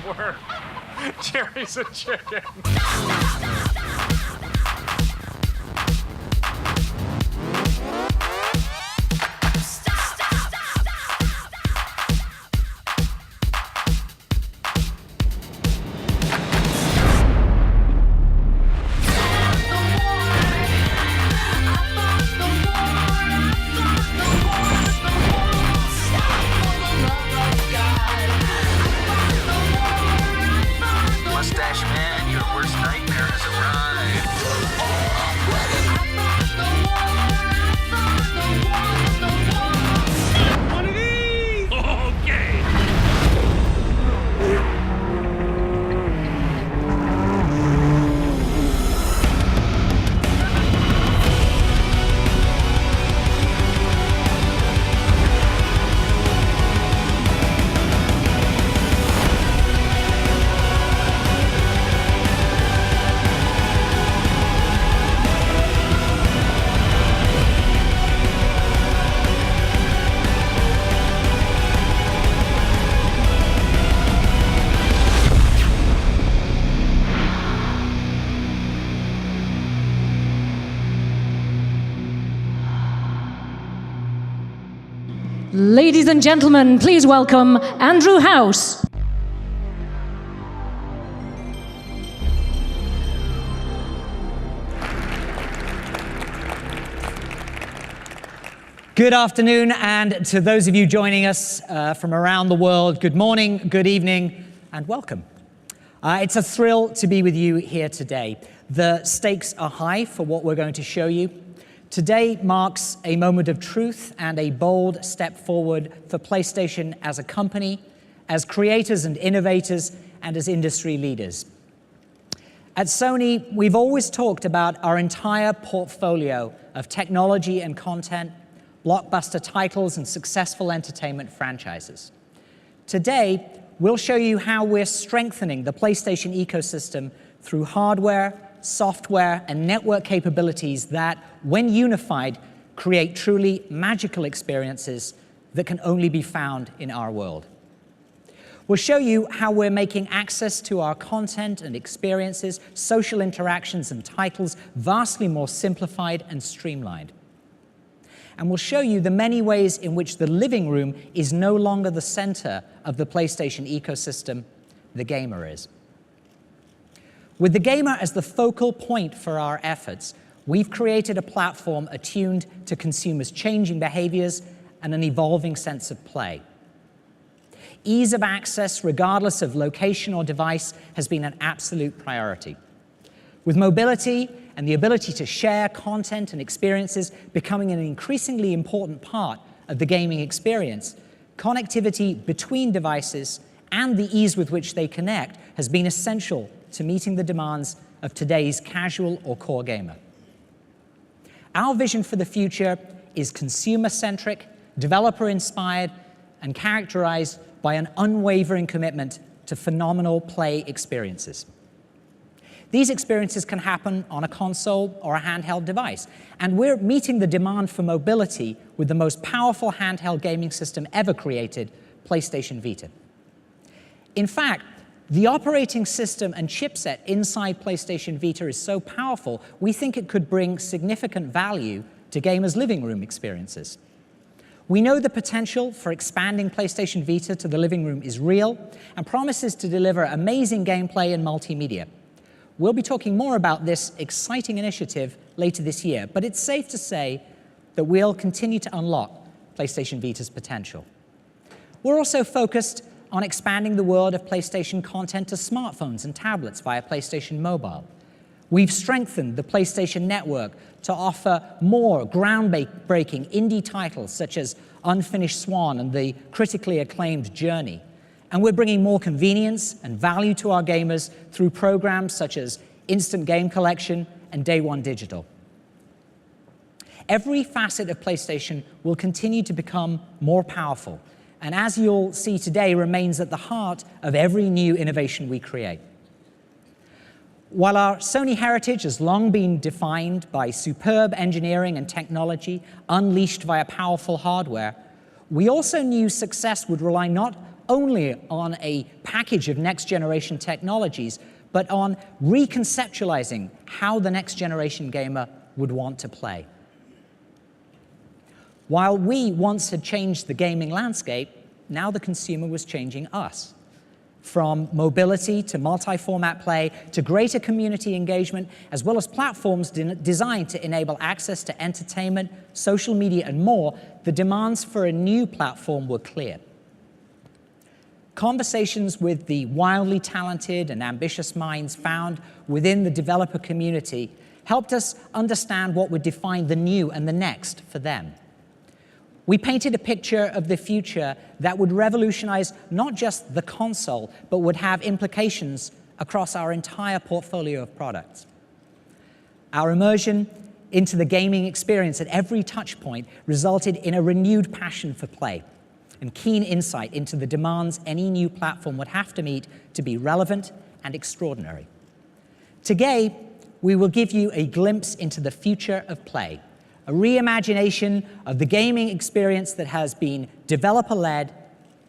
where Jerry's a chicken. Mustache Man, your worst nightmare has arrived. One of these! Okay. Ladies and gentlemen, please welcome Andrew House. Good afternoon, and to those of you joining us from around the world, good morning, good evening, and welcome. It's a thrill to be with you here today. The stakes are high for what we're going to show you. Today marks a moment of truth and a bold step forward for PlayStation as a company, as creators and innovators, and as industry leaders. At Sony, we've always talked about our entire portfolio of technology and content, blockbuster titles, and successful entertainment franchises. Today, we'll show you how we're strengthening the PlayStation ecosystem through hardware, software, and network capabilities that, when unified, create truly magical experiences that can only be found in our world. We'll show you how we're making access to our content and experiences, social interactions and titles vastly more simplified and streamlined. And we'll show you the many ways in which the living room is no longer the center of the PlayStation ecosystem, the gamer is. With the gamer as the focal point for our efforts, we've created a platform attuned to consumers' changing behaviors and an evolving sense of play. Ease of access, regardless of location or device, has been an absolute priority. With mobility and the ability to share content and experiences becoming an increasingly important part of the gaming experience, connectivity between devices and the ease with which they connect has been essential to meeting the demands of today's casual or core gamer. Our vision for the future is consumer-centric, developer-inspired, and characterized by an unwavering commitment to phenomenal play experiences. These experiences can happen on a console or a handheld device, and we're meeting the demand for mobility with the most powerful handheld gaming system ever created, PlayStation Vita. In fact, the operating system and chipset inside PlayStation Vita is so powerful, we think it could bring significant value to gamers' living room experiences. We know the potential for expanding PlayStation Vita to the living room is real and promises to deliver amazing gameplay and multimedia. We'll be talking more about this exciting initiative later this year, but it's safe to say that we'll continue to unlock PlayStation Vita's potential. We're also focused on expanding the world of PlayStation content to smartphones and tablets via PlayStation Mobile. We've strengthened the PlayStation Network to offer more groundbreaking indie titles such as Unfinished Swan and the critically acclaimed Journey. And we're bringing more convenience and value to our gamers through programs such as Instant Game Collection and Day One Digital. Every facet of PlayStation will continue to become more powerful, and as you'll see today, remains at the heart of every new innovation we create. While our Sony heritage has long been defined by superb engineering and technology unleashed via powerful hardware, we also knew success would rely not only on a package of next-generation technologies, but on reconceptualizing how the next-generation gamer would want to play. While we once had changed the gaming landscape, now the consumer was changing us. From mobility to multi-format play to greater community engagement, as well as platforms designed to enable access to entertainment, social media, and more, the demands for a new platform were clear. Conversations with the wildly talented and ambitious minds found within the developer community helped us understand what would define the new and the next for them. We painted a picture of the future that would revolutionize not just the console, but would have implications across our entire portfolio of products. Our immersion into the gaming experience at every touch point resulted in a renewed passion for play and keen insight into the demands any new platform would have to meet to be relevant and extraordinary. Today, we will give you a glimpse into the future of play, a reimagination of the gaming experience that has been developer-led,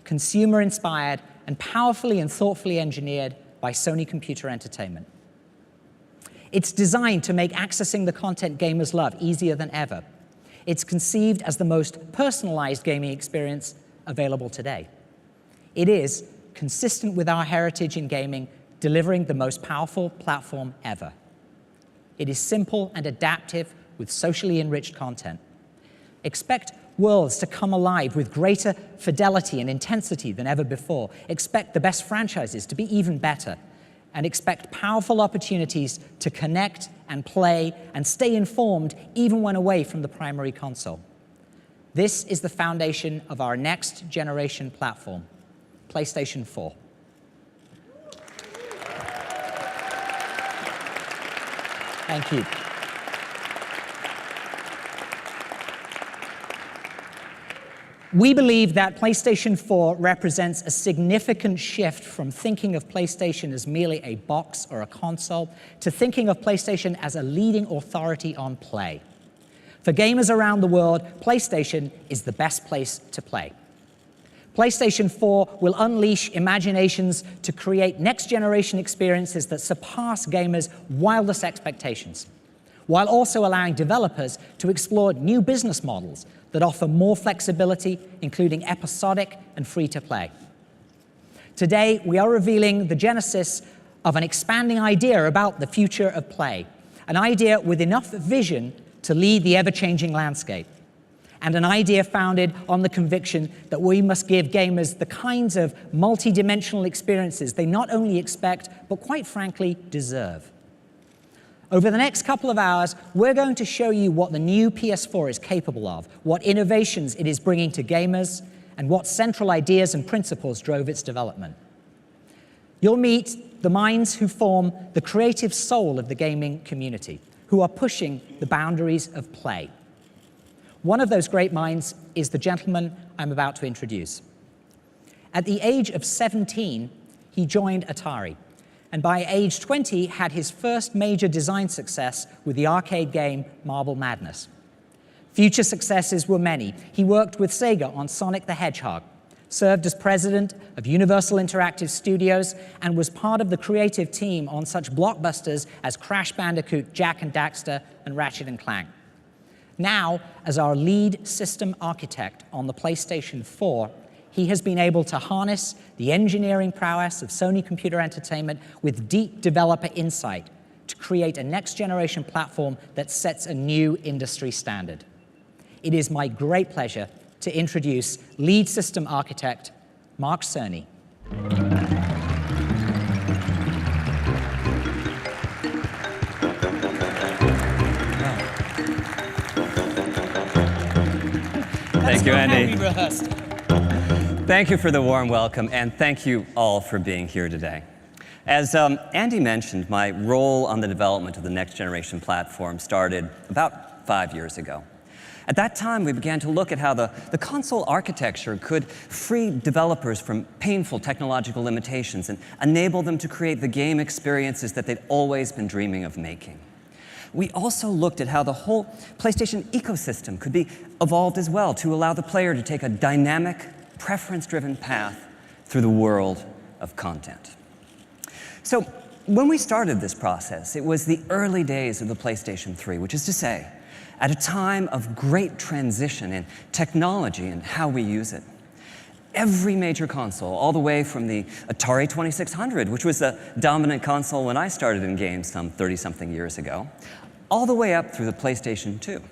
consumer-inspired, and powerfully and thoughtfully engineered by Sony Computer Entertainment. It's designed to make accessing the content gamers love easier than ever. It's conceived as the most personalized gaming experience available today. It is, consistent with our heritage in gaming, delivering the most powerful platform ever. It is simple and adaptive with socially enriched content. Expect worlds to come alive with greater fidelity and intensity than ever before. Expect the best franchises to be even better. And expect powerful opportunities to connect and play and stay informed even when away from the primary console. This is the foundation of our next generation platform, PlayStation 4. Thank you. We believe that PlayStation 4 represents a significant shift from thinking of PlayStation as merely a box or a console to thinking of PlayStation as a leading authority on play. For gamers around the world, PlayStation is the best place to play. PlayStation 4 will unleash imaginations to create next-generation experiences that surpass gamers' wildest expectations, while also allowing developers to explore new business models that offer more flexibility, including episodic and free-to-play. Today, we are revealing the genesis of an expanding idea about the future of play, an idea with enough vision to lead the ever-changing landscape, and an idea founded on the conviction that we must give gamers the kinds of multi-dimensional experiences they not only expect, but quite frankly, deserve. Over the next couple of hours, we're going to show you what the new PS4 is capable of, what innovations it is bringing to gamers, and what central ideas and principles drove its development. You'll meet the minds who form the creative soul of the gaming community, who are pushing the boundaries of play. One of those great minds is the gentleman I'm about to introduce. At the age of 17, he joined Atari, and by age 20 had his first major design success with the arcade game Marble Madness. Future successes were many. He worked with Sega on Sonic the Hedgehog, served as president of Universal Interactive Studios, and was part of the creative team on such blockbusters as Crash Bandicoot, Jak and Daxter, and Ratchet and Clank. Now, as our lead system architect on the PlayStation 4, he has been able to harness the engineering prowess of Sony Computer Entertainment with deep developer insight to create a next-generation platform that sets a new industry standard. It is my great pleasure to introduce lead system architect Mark Cerny. Thank you, Andy. Thank you for the warm welcome, and thank you all for being here today. As Andy mentioned, my role on the development of the next generation platform started about 5 years ago. At that time, we began to look at how the console architecture could free developers from painful technological limitations and enable them to create the game experiences that they'd always been dreaming of making. We also looked at how the whole PlayStation ecosystem could be evolved as well to allow the player to take a dynamic, preference-driven path through the world of content. So when we started this process, it was the early days of the PlayStation 3, which is to say, at a time of great transition in technology and how we use it. Every major console, all the way from the Atari 2600, which was the dominant console when I started in games some 30-something years ago, all the way up through the PlayStation 2,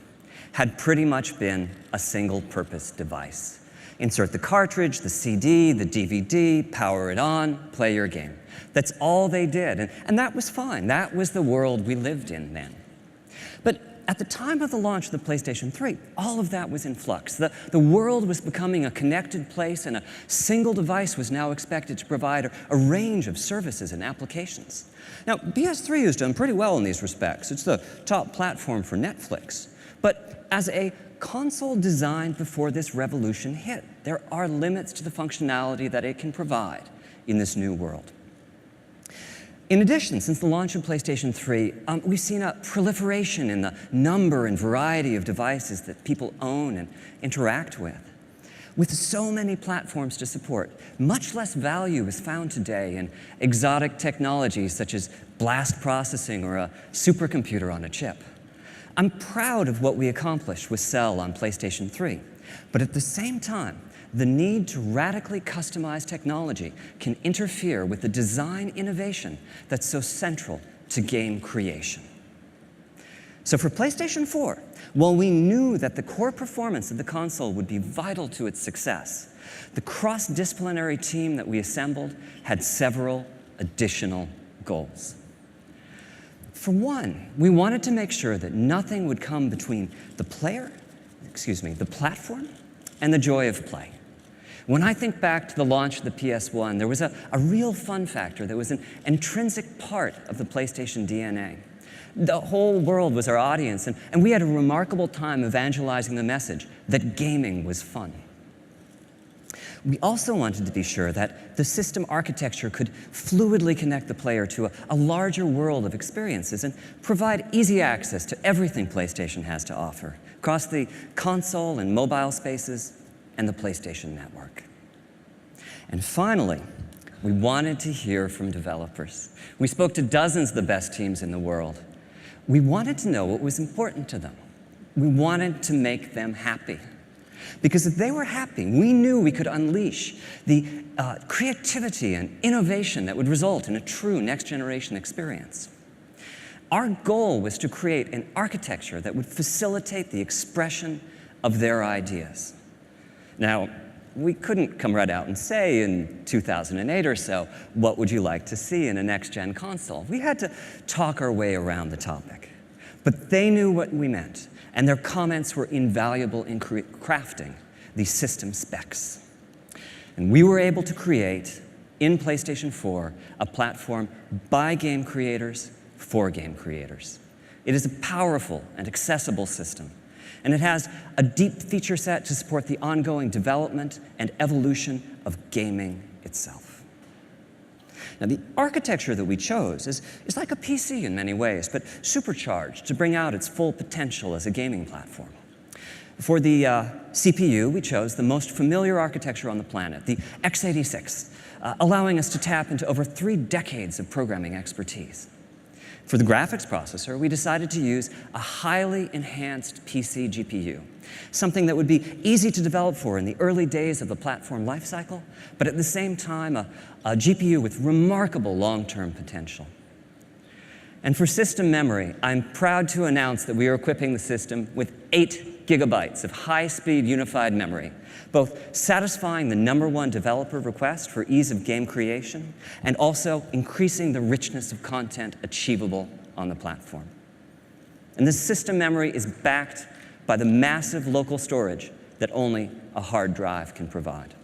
had pretty much been a single-purpose device. Insert the cartridge, the CD, the DVD, power it on, play your game. That's all they did, and that was fine. That was the world we lived in then. But at the time of the launch of the PlayStation 3, all of that was in flux. The world was becoming a connected place, and a single device was now expected to provide a range of services and applications. Now, PS3 has done pretty well in these respects. It's the top platform for Netflix. But as a console designed before this revolution hit, there are limits to the functionality that it can provide in this new world. In addition, since the launch of PlayStation 3, we've seen a proliferation in the number and variety of devices that people own and interact with. With so many platforms to support, much less value is found today in exotic technologies such as blast processing or a supercomputer on a chip. I'm proud of what we accomplished with Cell on PlayStation 3, but at the same time, the need to radically customize technology can interfere with the design innovation that's so central to game creation. So for PlayStation 4, while we knew that the core performance of the console would be vital to its success, the cross-disciplinary team that we assembled had several additional goals. For one, we wanted to make sure that nothing would come between the platform, and the joy of play. When I think back to the launch of the PS1, there was a real fun factor that was an intrinsic part of the PlayStation DNA. The whole world was our audience, and we had a remarkable time evangelizing the message that gaming was fun. We also wanted to be sure that the system architecture could fluidly connect the player to a larger world of experiences and provide easy access to everything PlayStation has to offer across the console and mobile spaces and the PlayStation Network. And finally, we wanted to hear from developers. We spoke to dozens of the best teams in the world. We wanted to know what was important to them. We wanted to make them happy. Because if they were happy, we knew we could unleash the creativity and innovation that would result in a true next-generation experience. Our goal was to create an architecture that would facilitate the expression of their ideas. Now, we couldn't come right out and say in 2008 or so, what would you like to see in a next-gen console? We had to talk our way around the topic. But they knew what we meant, and their comments were invaluable in crafting these system specs. And we were able to create, in PlayStation 4, a platform by game creators for game creators. It is a powerful and accessible system, and it has a deep feature set to support the ongoing development and evolution of gaming itself. Now, the architecture that we chose is like a PC in many ways, but supercharged to bring out its full potential as a gaming platform. For the CPU, we chose the most familiar architecture on the planet, the x86, allowing us to tap into over 3 decades of programming expertise. For the graphics processor, we decided to use a highly enhanced PC GPU, something that would be easy to develop for in the early days of the platform lifecycle, but at the same time, a GPU with remarkable long-term potential. And for system memory, I'm proud to announce that we are equipping the system with 8 gigabytes of high-speed unified memory, both satisfying the #1 developer request for ease of game creation and also increasing the richness of content achievable on the platform. And this system memory is backed by the massive local storage that only a hard drive can provide.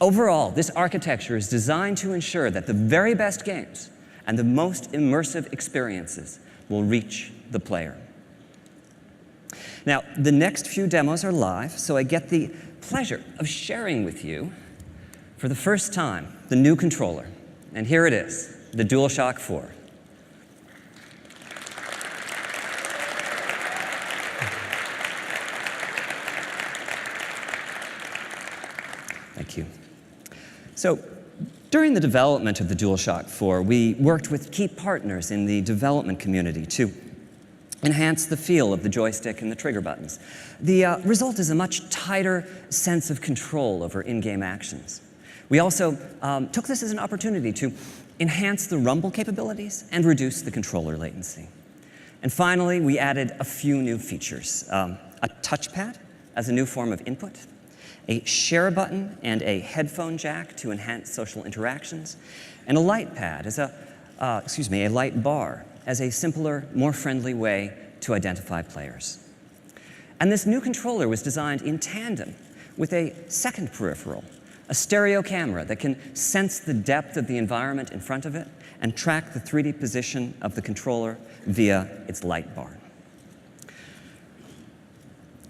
Overall, this architecture is designed to ensure that the very best games and the most immersive experiences will reach the player. Now, the next few demos are live, so I get the pleasure of sharing with you, for the first time, the new controller. And here it is, the DualShock 4. Thank you. So, during the development of the DualShock 4, we worked with key partners in the development community to enhance the feel of the joystick and the trigger buttons. The result is a much tighter sense of control over in-game actions. We also took this as an opportunity to enhance the rumble capabilities and reduce the controller latency. And finally, we added a few new features. A touchpad as a new form of input, a share button and a headphone jack to enhance social interactions, and a light pad as a light bar as a simpler, more friendly way to identify players. And this new controller was designed in tandem with a second peripheral, a stereo camera that can sense the depth of the environment in front of it and track the 3D position of the controller via its light bar.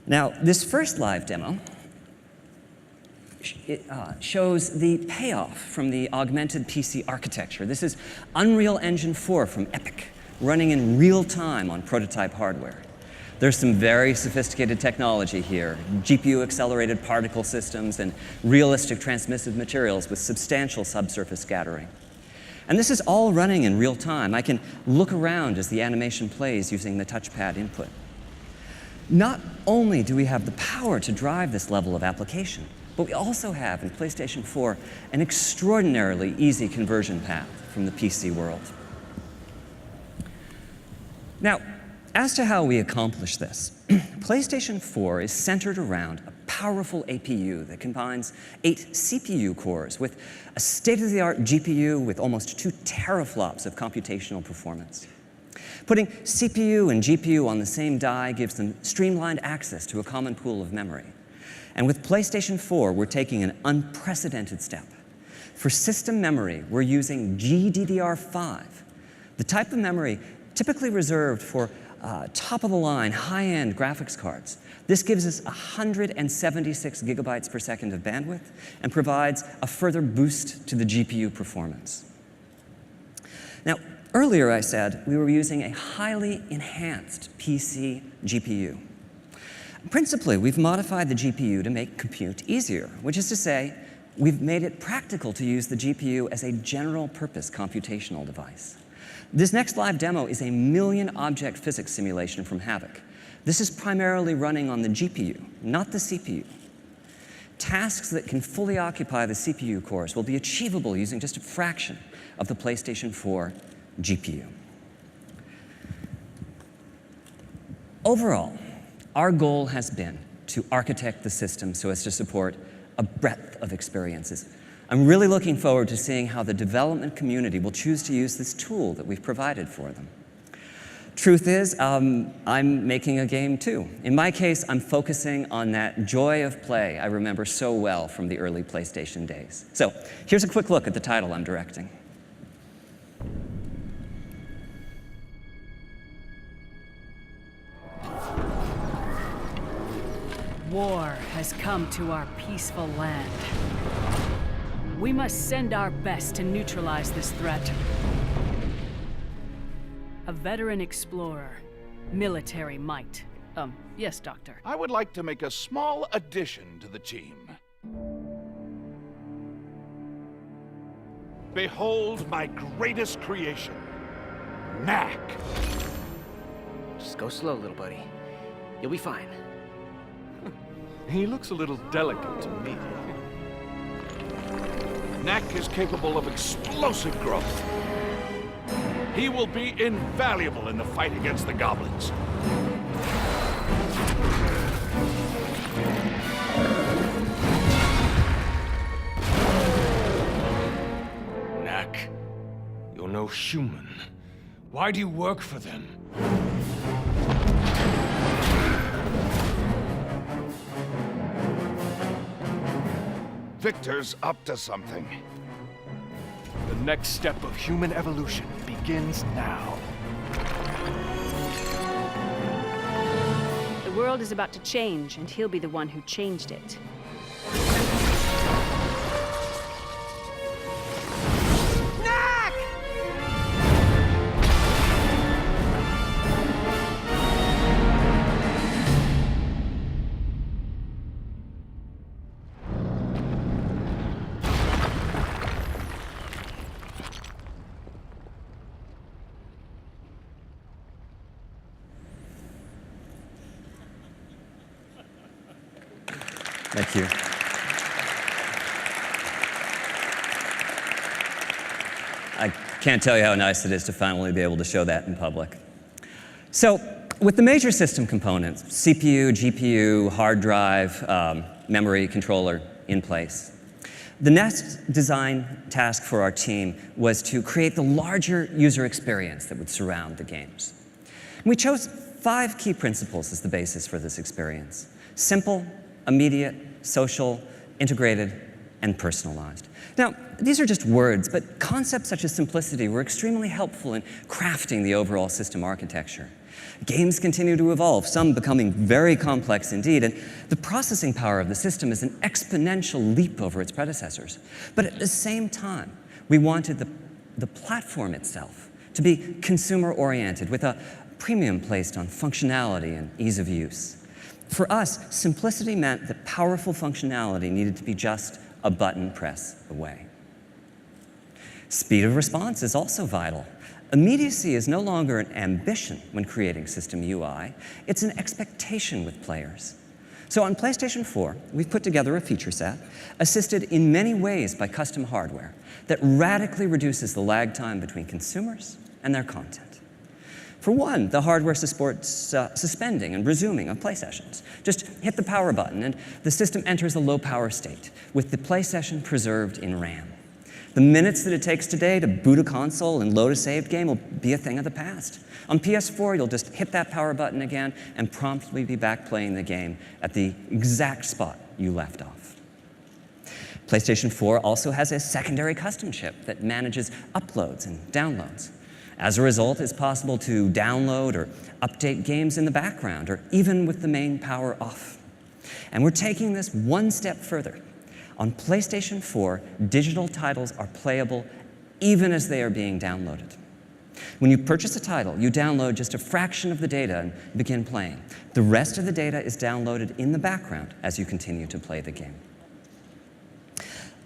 Now, this first live demo shows the payoff from the augmented PC architecture. This is Unreal Engine 4 from Epic, running in real time on prototype hardware. There's some very sophisticated technology here, GPU-accelerated particle systems and realistic transmissive materials with substantial subsurface scattering. And this is all running in real time. I can look around as the animation plays using the touchpad input. Not only do we have the power to drive this level of application, but we also have, in PlayStation 4, an extraordinarily easy conversion path from the PC world. Now, as to how we accomplish this, PlayStation 4 is centered around a powerful APU that combines 8 CPU cores with a state-of-the-art GPU with almost 2 teraflops of computational performance. Putting CPU and GPU on the same die gives them streamlined access to a common pool of memory. And with PlayStation 4, we're taking an unprecedented step. For system memory, we're using GDDR5, the type of memory typically reserved for top-of-the-line, high-end graphics cards. This gives us 176 gigabytes per second of bandwidth and provides a further boost to the GPU performance. Now, earlier I said we were using a highly enhanced PC GPU. Principally, we've modified the GPU to make compute easier, which is to say, we've made it practical to use the GPU as a general-purpose computational device. This next live demo is a million-object physics simulation from Havoc. This is primarily running on the GPU, not the CPU. Tasks that can fully occupy the CPU cores will be achievable using just a fraction of the PlayStation 4 GPU. Overall, our goal has been to architect the system so as to support a breadth of experiences. I'm really looking forward to seeing how the development community will choose to use this tool that we've provided for them. Truth is, I'm making a game too. In my case, I'm focusing on that joy of play I remember so well from the early PlayStation days. So here's a quick look at the title I'm directing. War has come to our peaceful land. We must send our best to neutralize this threat. A veteran explorer, military might. Yes, Doctor. I would like to make a small addition to the team. Behold my greatest creation, Knack. Just go slow, little buddy. You'll be fine. He looks a little delicate to me. Knack is capable of explosive growth. He will be invaluable in the fight against the goblins. Knack, you're no human. Why do you work for them? Victor's up to something. The next step of human evolution begins now. The world is about to change, and he'll be the one who changed it. Thank you. I can't tell you how nice it is to finally be able to show that in public. So, with the major system components, CPU, GPU, hard drive, memory, controller in place, the next design task for our team was to create the larger user experience that would surround the games. And we chose 5 key principles as the basis for this experience: simple, immediate, social, integrated, and personalized. Now, these are just words, but concepts such as simplicity were extremely helpful in crafting the overall system architecture. Games continue to evolve, some becoming very complex indeed, and the processing power of the system is an exponential leap over its predecessors. But at the same time, we wanted the platform itself to be consumer-oriented, with a premium placed on functionality and ease of use. For us, simplicity meant that powerful functionality needed to be just a button press away. Speed of response is also vital. Immediacy is no longer an ambition when creating system UI, it's an expectation with players. So on PlayStation 4, we've put together a feature set, assisted in many ways by custom hardware, that radically reduces the lag time between consumers and their content. For one, the hardware supports suspending and resuming of play sessions. Just hit the power button and the system enters a low power state, with the play session preserved in RAM. The minutes that it takes today to boot a console and load a saved game will be a thing of the past. On PS4, you'll just hit that power button again and promptly be back playing the game at the exact spot you left off. PlayStation 4 also has a secondary custom chip that manages uploads and downloads. As a result, it's possible to download or update games in the background, or even with the main power off. And we're taking this one step further. On PlayStation 4, digital titles are playable even as they are being downloaded. When you purchase a title, you download just a fraction of the data and begin playing. The rest of the data is downloaded in the background as you continue to play the game.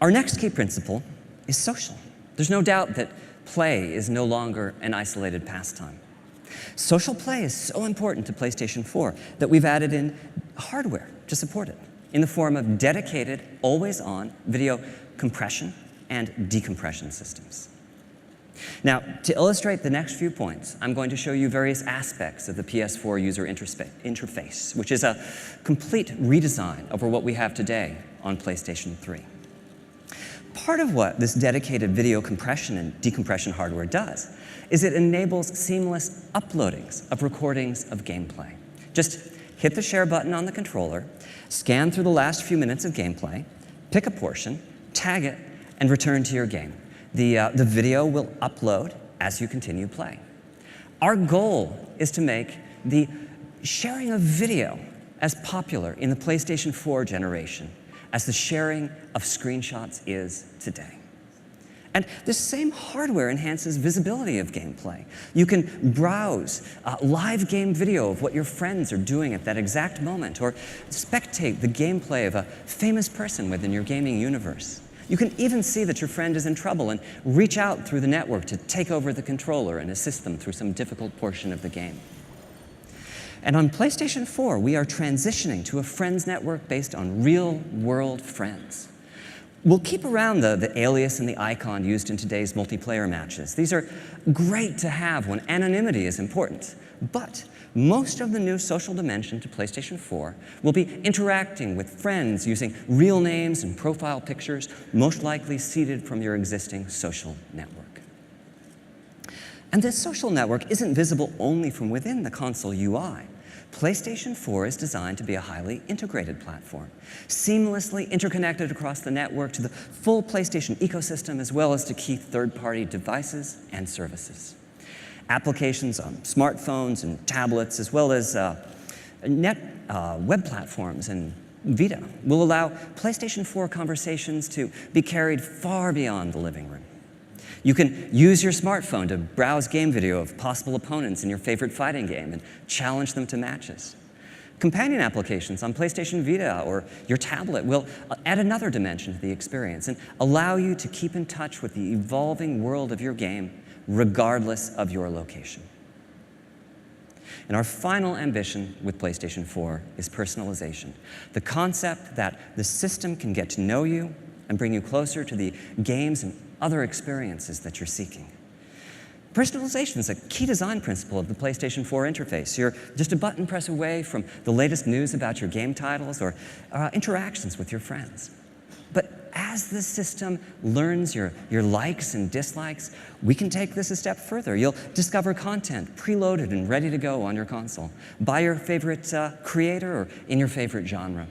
Our next key principle is social. There's no doubt that play is no longer an isolated pastime. Social play is so important to PlayStation 4 that we've added in hardware to support it, in the form of dedicated, always-on video compression and decompression systems. Now, to illustrate the next few points, I'm going to show you various aspects of the PS4 user interface, which is a complete redesign over what we have today on PlayStation 3. Part of what this dedicated video compression and decompression hardware does is it enables seamless uploadings of recordings of gameplay. Just hit the share button on the controller, scan through the last few minutes of gameplay, pick a portion, tag it, and return to your game. The video will upload as you continue playing. Our goal is to make the sharing of video as popular in the PlayStation 4 generation as the sharing of screenshots is today. And this same hardware enhances visibility of gameplay. You can browse live game video of what your friends are doing at that exact moment, or spectate the gameplay of a famous person within your gaming universe. You can even see that your friend is in trouble and reach out through the network to take over the controller and assist them through some difficult portion of the game. And on PlayStation 4, we are transitioning to a friends network based on real-world friends. We'll keep around the alias and the icon used in today's multiplayer matches. These are great to have when anonymity is important, but most of the new social dimension to PlayStation 4 will be interacting with friends using real names and profile pictures, most likely seeded from your existing social network. And this social network isn't visible only from within the console UI. PlayStation 4 is designed to be a highly integrated platform, seamlessly interconnected across the network to the full PlayStation ecosystem, as well as to key third-party devices and services. Applications on smartphones and tablets, as well as web platforms and Vita, will allow PlayStation 4 conversations to be carried far beyond the living room. You can use your smartphone to browse game video of possible opponents in your favorite fighting game and challenge them to matches. Companion applications on PlayStation Vita or your tablet will add another dimension to the experience and allow you to keep in touch with the evolving world of your game regardless of your location. And our final ambition with PlayStation 4 is personalization, the concept that the system can get to know you and bring you closer to the games and other experiences that you're seeking. Personalization is a key design principle of the PlayStation 4 interface. You're just a button press away from the latest news about your game titles or interactions with your friends. But as the system learns your likes and dislikes, we can take this a step further. You'll discover content preloaded and ready to go on your console by your favorite creator or in your favorite genre.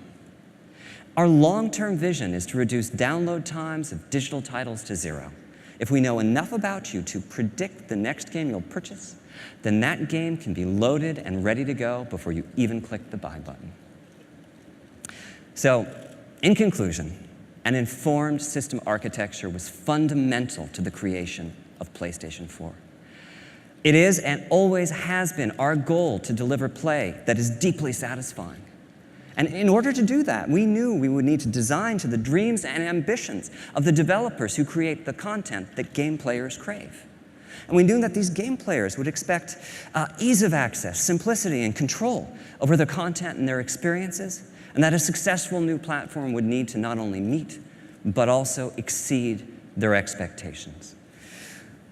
Our long-term vision is to reduce download times of digital titles to 0. If we know enough about you to predict the next game you'll purchase, then that game can be loaded and ready to go before you even click the buy button. So, in conclusion, an informed system architecture was fundamental to the creation of PlayStation 4. It is and always has been our goal to deliver play that is deeply satisfying. And in order to do that, we knew we would need to design to the dreams and ambitions of the developers who create the content that game players crave. And we knew that these game players would expect ease of access, simplicity, and control over their content and their experiences, and that a successful new platform would need to not only meet, but also exceed their expectations.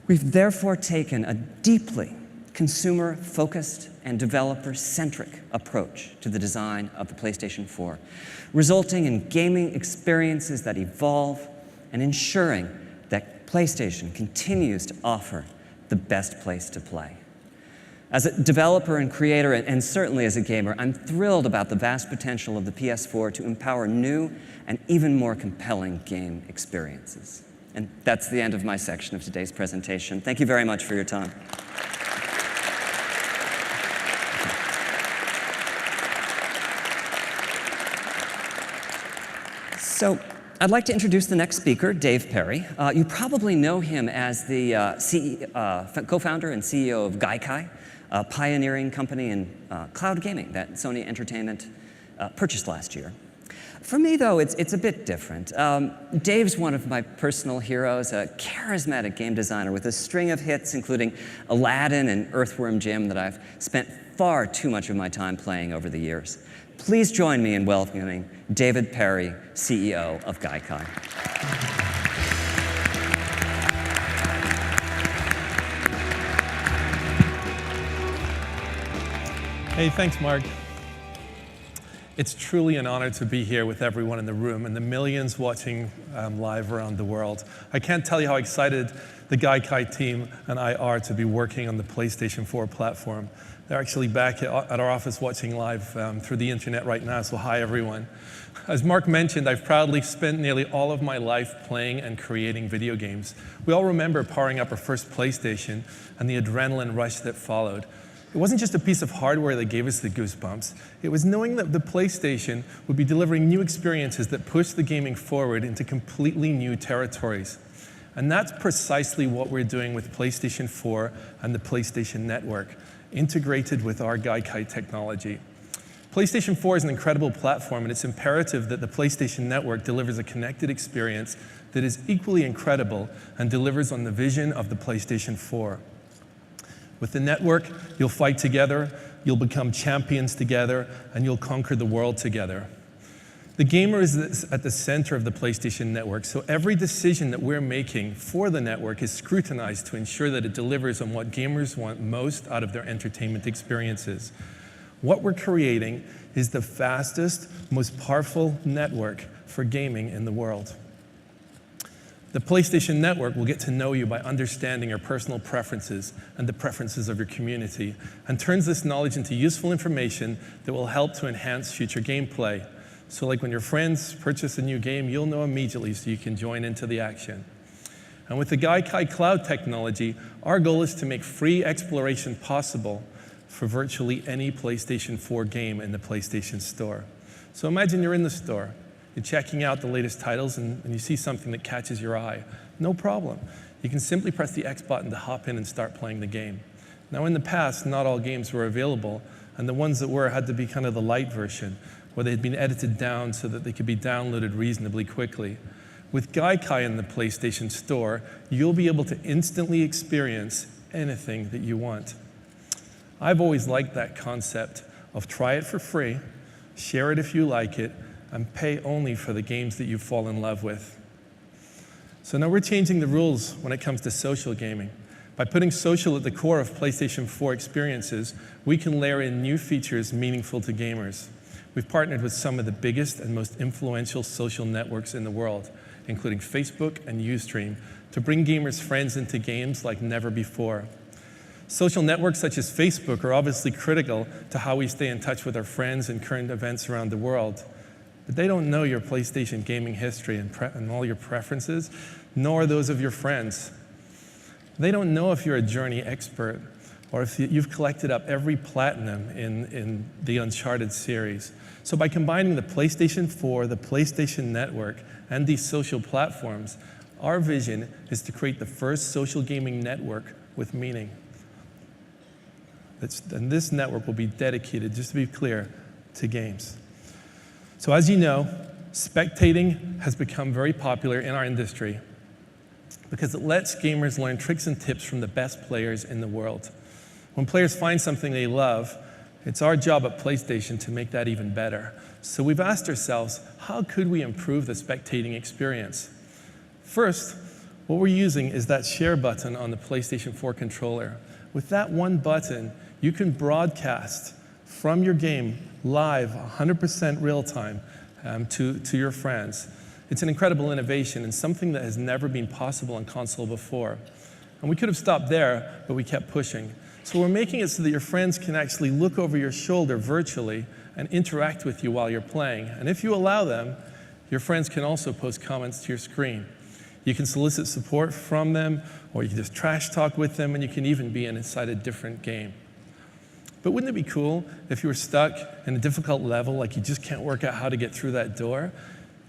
We've therefore taken a deeply consumer-focused and developer-centric approach to the design of the PlayStation 4, resulting in gaming experiences that evolve and ensuring that PlayStation continues to offer the best place to play. As a developer and creator, and certainly as a gamer, I'm thrilled about the vast potential of the PS4 to empower new and even more compelling game experiences. And that's the end of my section of today's presentation. Thank you very much for your time. So, I'd like to introduce the next speaker, Dave Perry. You probably know him as the co-founder and CEO of Gaikai, a pioneering company in cloud gaming that Sony Entertainment purchased last year. For me, though, it's a bit different. Dave's one of my personal heroes, a charismatic game designer with a string of hits, including Aladdin and Earthworm Jim, that I've spent far too much of my time playing over the years. Please join me in welcoming David Perry, CEO of Gaikai. Hey, thanks, Mark. It's truly an honor to be here with everyone in the room and the millions watching live around the world. I can't tell you how excited the Gaikai team and I are to be working on the PlayStation 4 platform. They're actually back at our office watching live through the internet right now, so hi everyone. As Mark mentioned, I've proudly spent nearly all of my life playing and creating video games. We all remember powering up our first PlayStation and the adrenaline rush that followed. It wasn't just a piece of hardware that gave us the goosebumps. It was knowing that the PlayStation would be delivering new experiences that pushed the gaming forward into completely new territories. And that's precisely what we're doing with PlayStation 4 and the PlayStation Network, integrated with our Gaikai technology. PlayStation 4 is an incredible platform, and it's imperative that the PlayStation Network delivers a connected experience that is equally incredible and delivers on the vision of the PlayStation 4. With the network, you'll fight together, you'll become champions together, and you'll conquer the world together. The gamer is at the center of the PlayStation Network, so every decision that we're making for the network is scrutinized to ensure that it delivers on what gamers want most out of their entertainment experiences. What we're creating is the fastest, most powerful network for gaming in the world. The PlayStation Network will get to know you by understanding your personal preferences and the preferences of your community, and turns this knowledge into useful information that will help to enhance future gameplay. So like when your friends purchase a new game, you'll know immediately so you can join into the action. And with the Gaikai Cloud technology, our goal is to make free exploration possible for virtually any PlayStation 4 game in the PlayStation Store. So imagine you're in the store, you're checking out the latest titles, and you see something that catches your eye. No problem. You can simply press the X button to hop in and start playing the game. Now in the past, not all games were available, and the ones that were had to be kind of the light version, where they had been edited down so that they could be downloaded reasonably quickly. With Gaikai in the PlayStation Store, you'll be able to instantly experience anything that you want. I've always liked that concept of try it for free, share it if you like it, and pay only for the games that you fall in love with. So now we're changing the rules when it comes to social gaming. By putting social at the core of PlayStation 4 experiences, we can layer in new features meaningful to gamers. We've partnered with some of the biggest and most influential social networks in the world, including Facebook and Ustream, to bring gamers' friends into games like never before. Social networks such as Facebook are obviously critical to how we stay in touch with our friends and current events around the world. But they don't know your PlayStation gaming history and all your preferences, nor those of your friends. They don't know if you're a Journey expert or if you've collected up every platinum in the Uncharted series. So by combining the PlayStation 4, the PlayStation Network, and these social platforms, our vision is to create the first social gaming network with meaning. And this network will be dedicated, just to be clear, to games. So as you know, spectating has become very popular in our industry because it lets gamers learn tricks and tips from the best players in the world. When players find something they love, it's our job at PlayStation to make that even better. So we've asked ourselves, how could we improve the spectating experience? First, what we're using is that share button on the PlayStation 4 controller. With that one button, you can broadcast from your game live, 100% real time, to your friends. It's an incredible innovation and something that has never been possible on console before. And we could have stopped there, but we kept pushing. So we're making it so that your friends can actually look over your shoulder virtually and interact with you while you're playing. And if you allow them, your friends can also post comments to your screen. You can solicit support from them, or you can just trash talk with them, and you can even be inside a different game. But wouldn't it be cool if you were stuck in a difficult level, like you just can't work out how to get through that door?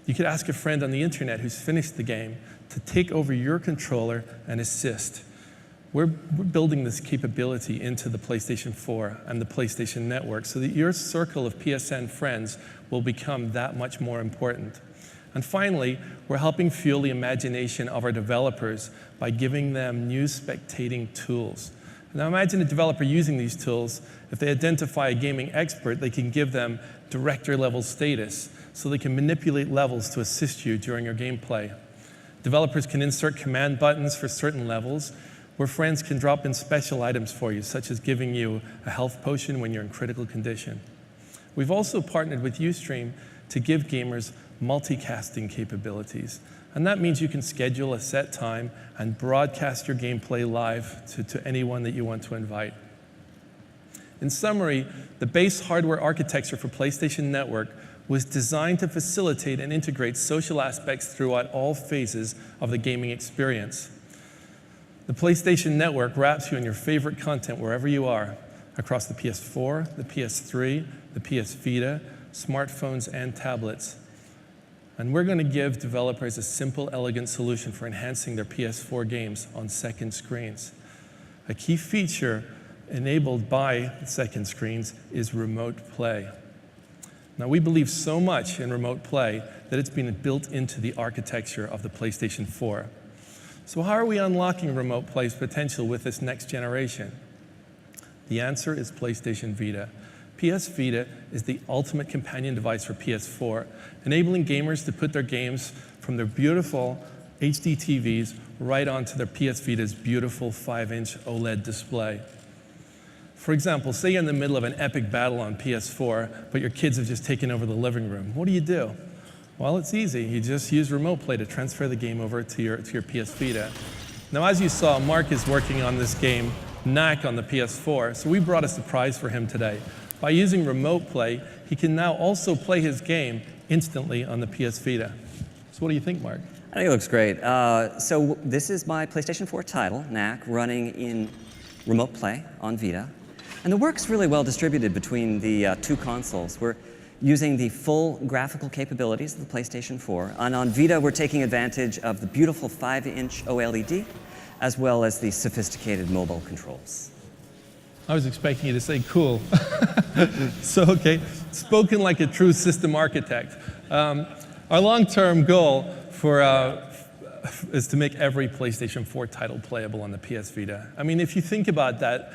You could ask a friend on the internet who's finished the game to take over your controller and assist. We're building this capability into the PlayStation 4 and the PlayStation Network so that your circle of PSN friends will become that much more important. And finally, we're helping fuel the imagination of our developers by giving them new spectating tools. Now imagine a developer using these tools. If they identify a gaming expert, they can give them director-level status so they can manipulate levels to assist you during your gameplay. Developers can insert command buttons for certain levels, where friends can drop in special items for you, such as giving you a health potion when you're in critical condition. We've also partnered with Ustream to give gamers multicasting capabilities. And that means you can schedule a set time and broadcast your gameplay live to anyone that you want to invite. In summary, the base hardware architecture for PlayStation Network was designed to facilitate and integrate social aspects throughout all phases of the gaming experience. The PlayStation Network wraps you in your favorite content wherever you are, across the PS4, the PS3, the PS Vita, smartphones, and tablets. And we're going to give developers a simple, elegant solution for enhancing their PS4 games on second screens. A key feature enabled by second screens is remote play. Now, we believe so much in remote play that it's been built into the architecture of the PlayStation 4. So how are we unlocking remote play's potential with this next generation? The answer is PlayStation Vita. PS Vita is the ultimate companion device for PS4, enabling gamers to put their games from their beautiful HD TVs right onto their PS Vita's beautiful 5-inch OLED display. For example, say you're in the middle of an epic battle on PS4, but your kids have just taken over the living room. What do? Well, it's easy. You just use Remote Play to transfer the game over to your PS Vita. Now, as you saw, Mark is working on this game, Knack, on the PS4, so we brought a surprise for him today. By using Remote Play, he can now also play his game instantly on the PS Vita. So what do you think, Mark? I think it looks great. So this is my PlayStation 4 title, Knack, running in Remote Play on Vita. And the work's really well distributed between the two consoles. We're using the full graphical capabilities of the PlayStation 4. And on Vita, we're taking advantage of the beautiful 5-inch OLED, as well as the sophisticated mobile controls. I was expecting you to say cool. So, okay, spoken like a true system architect. Our long-term goal is to make every PlayStation 4 title playable on the PS Vita. I mean, if you think about that,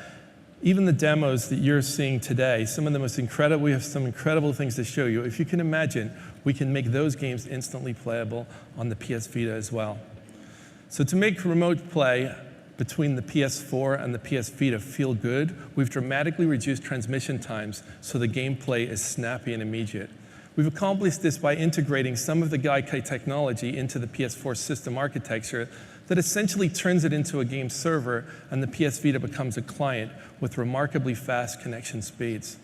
Even the demos that you're seeing today, some of the most incredible, we have some incredible things to show you. If you can imagine, we can make those games instantly playable on the PS Vita as well. So to make remote play between the PS4 and the PS Vita feel good, we've dramatically reduced transmission times so the gameplay is snappy and immediate. We've accomplished this by integrating some of the Gaikai technology into the PS4 system architecture that essentially turns it into a game server, and the PS Vita becomes a client with remarkably fast connection speeds.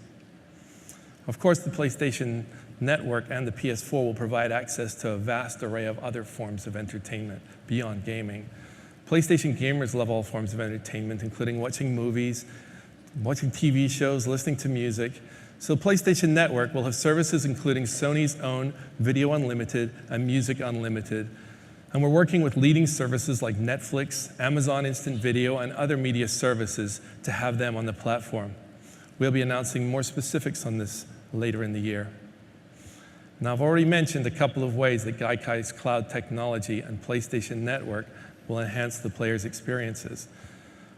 Of course, the PlayStation Network and the PS4 will provide access to a vast array of other forms of entertainment beyond gaming. PlayStation gamers love all forms of entertainment, including watching movies, watching TV shows, listening to music. So PlayStation Network will have services including Sony's own Video Unlimited and Music Unlimited. And we're working with leading services like Netflix, Amazon Instant Video, and other media services to have them on the platform. We'll be announcing more specifics on this later in the year. Now, I've already mentioned a couple of ways that Gaikai's cloud technology and PlayStation Network will enhance the player's experiences.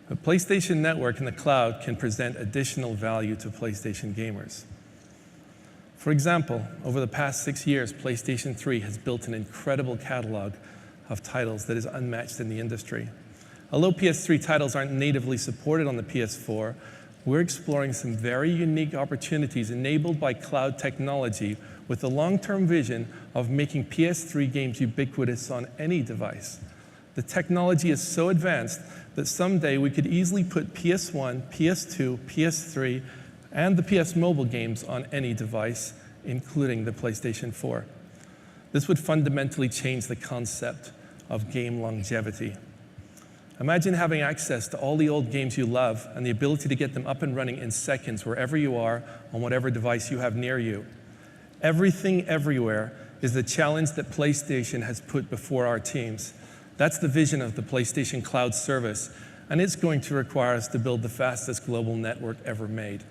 But PlayStation Network in the cloud can present additional value to PlayStation gamers. For example, over the past 6 years, PlayStation 3 has built an incredible catalog of titles that is unmatched in the industry. Although PS3 titles aren't natively supported on the PS4, we're exploring some very unique opportunities enabled by cloud technology with the long-term vision of making PS3 games ubiquitous on any device. The technology is so advanced that someday we could easily put PS1, PS2, PS3, and the PS Mobile games on any device, including the PlayStation 4. This would fundamentally change the concept of game longevity. Imagine having access to all the old games you love and the ability to get them up and running in seconds wherever you are on whatever device you have near you. Everything everywhere is the challenge that PlayStation has put before our teams. That's the vision of the PlayStation Cloud service, and it's going to require us to build the fastest global network ever made.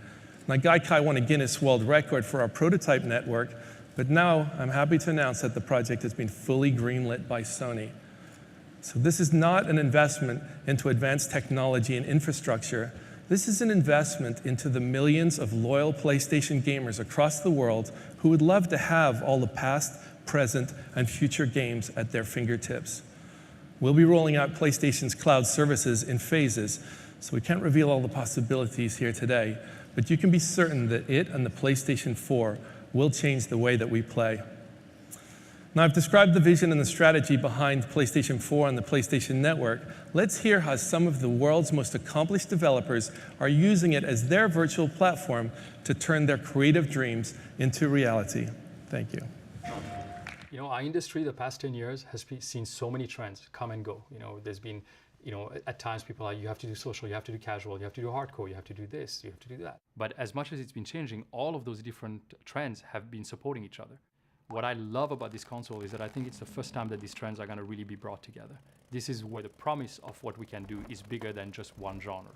Now, Gaikai won a Guinness World Record for our prototype network, but now I'm happy to announce that the project has been fully greenlit by Sony. So this is not an investment into advanced technology and infrastructure. This is an investment into the millions of loyal PlayStation gamers across the world who would love to have all the past, present, and future games at their fingertips. We'll be rolling out PlayStation's cloud services in phases, so we can't reveal all the possibilities here today, but you can be certain that it and the PlayStation 4 will change the way that we play. Now, I've described the vision and the strategy behind PlayStation 4 and the PlayStation Network. Let's hear how some of the world's most accomplished developers are using it as their virtual platform to turn their creative dreams into reality. Thank you. You know, our industry the past 10 years has seen so many trends come and go. You know, there's been, you know, at times people are, you have to do social, you have to do casual, you have to do hardcore, you have to do this, you have to do that. But as much as it's been changing, all of those different trends have been supporting each other. What I love about this console is that I think it's the first time that these trends are going to really be brought together. This is where the promise of what we can do is bigger than just one genre.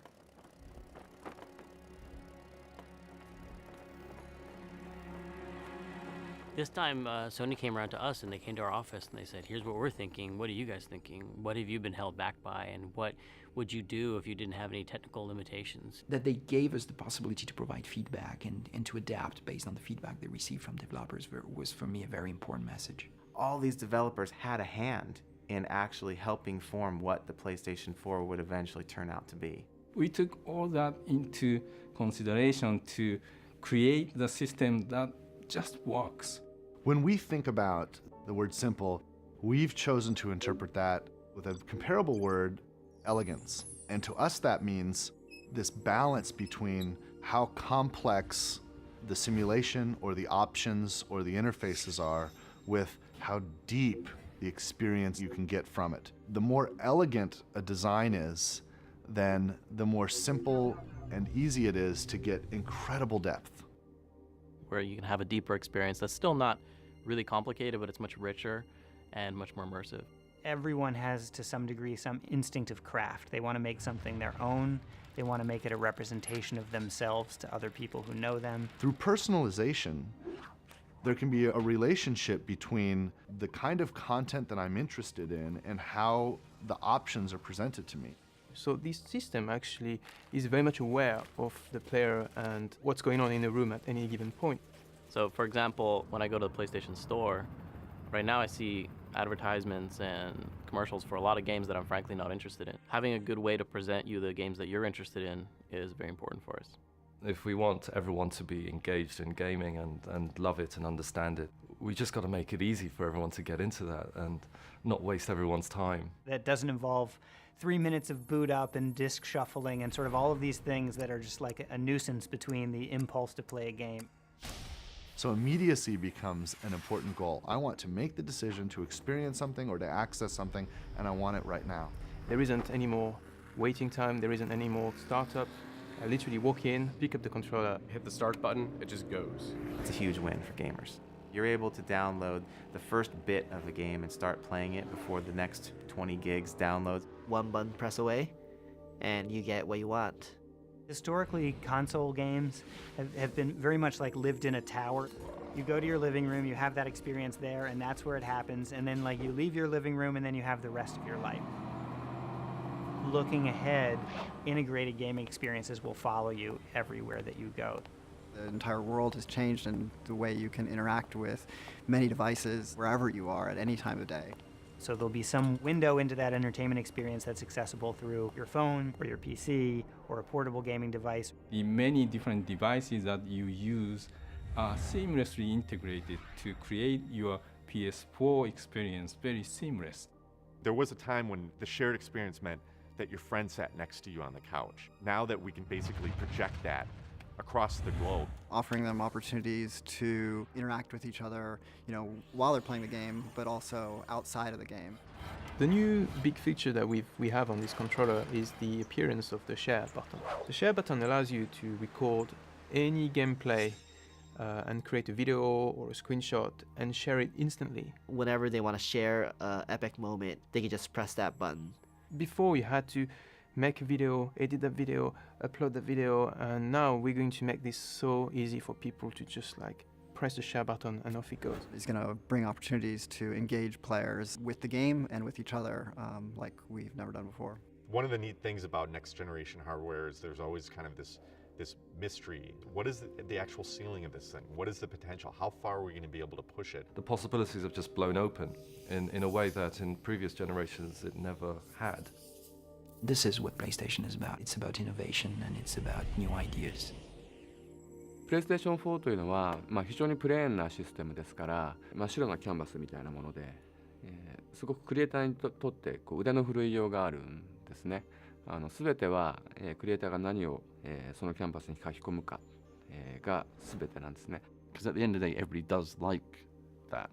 This time, Sony came around to us and they came to our office and they said, here's what we're thinking. What are you guys thinking? What have you been held back by? And what would you do if you didn't have any technical limitations? That they gave us the possibility to provide feedback and to adapt based on the feedback they received from developers was, for me, a very important message. All these developers had a hand in actually helping form what the PlayStation 4 would eventually turn out to be. We took all that into consideration to create the system that just works. When we think about the word simple, we've chosen to interpret that with a comparable word, elegance. And to us that means this balance between how complex the simulation or the options or the interfaces are with how deep the experience you can get from it. The more elegant a design is, then the more simple and easy it is to get incredible depth. Where you can have a deeper experience that's still not really complicated, but it's much richer and much more immersive. Everyone has, to some degree, some instinct of craft. They want to make something their own. They want to make it a representation of themselves to other people who know them. Through personalization, there can be a relationship between the kind of content that I'm interested in and how the options are presented to me. So this system actually is very much aware of the player and what's going on in the room at any given point. So for example, when I go to the PlayStation Store, right now I see advertisements and commercials for a lot of games that I'm frankly not interested in. Having a good way to present you the games that you're interested in is very important for us. If we want everyone to be engaged in gaming and love it and understand it, we just got to make it easy for everyone to get into that and not waste everyone's time. That doesn't involve 3 minutes of boot up and disc shuffling and sort of all of these things that are just like a nuisance between the impulse to play a game. So immediacy becomes an important goal. I want to make the decision to experience something or to access something, and I want it right now. There isn't any more waiting time, there isn't any more startup. I literally walk in, pick up the controller, hit the start button, it just goes. It's a huge win for gamers. You're able to download the first bit of a game and start playing it before the next 20 gigs downloads. One button press away, and you get what you want. Historically, console games have been very much like lived in a tower. You go to your living room, you have that experience there, and that's where it happens, and then like you leave your living room and then you have the rest of your life. Looking ahead, integrated gaming experiences will follow you everywhere that you go. The entire world has changed in the way you can interact with many devices wherever you are at any time of day. So there'll be some window into that entertainment experience that's accessible through your phone or your PC or a portable gaming device. The many different devices that you use are seamlessly integrated to create your PS4 experience very seamless. There was a time when the shared experience meant that your friend sat next to you on the couch. Now that we can basically project that across the globe. Offering them opportunities to interact with each other, while they're playing the game, but also outside of the game. The new big feature that we have on this controller is the appearance of the share button. The share button allows you to record any gameplay and create a video or a screenshot and share it instantly. Whenever they want to share an epic moment, they can just press that button. Before you had to make a video, edit the video, upload the video, and now we're going to make this so easy for people to just like press the share button and off it goes. It's going to bring opportunities to engage players with the game and with each other like we've never done before. One of the neat things about next generation hardware is there's always kind of this mystery. What is the actual ceiling of this thing? What is the potential? How far are we going to be able to push it? The possibilities have just blown open in a way that in previous generations it never had. This is what PlayStation is about. It's about innovation and it's about new ideas. PlayStation 4というのは、非常にプレーンなシステムですから、真っ白なキャンバスみたいなもので、すごくクリエイターにとって腕の振るいようがあるんですね。全ては、クリエイターが何を、そのキャンバスに書き込むか、が全てなんですね。Because at the end of the day, everybody does like that.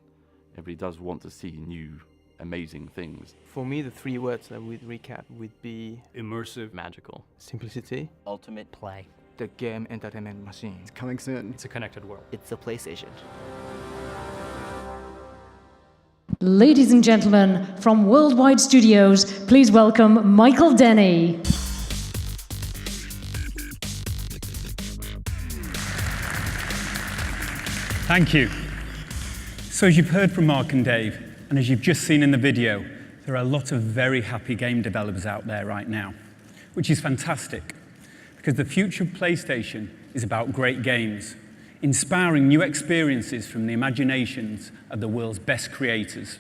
Everybody does want to see new amazing things. For me, the three words that would recap would be immersive, magical, simplicity, ultimate play. The game entertainment machine. It's coming soon. It's a connected world. It's the PlayStation. Ladies and gentlemen, from Worldwide Studios, please welcome Michael Denny. Thank you. So as you've heard from Mark and Dave, and as you've just seen in the video, there are a lot of very happy game developers out there right now, which is fantastic, because the future of PlayStation is about great games, inspiring new experiences from the imaginations of the world's best creators.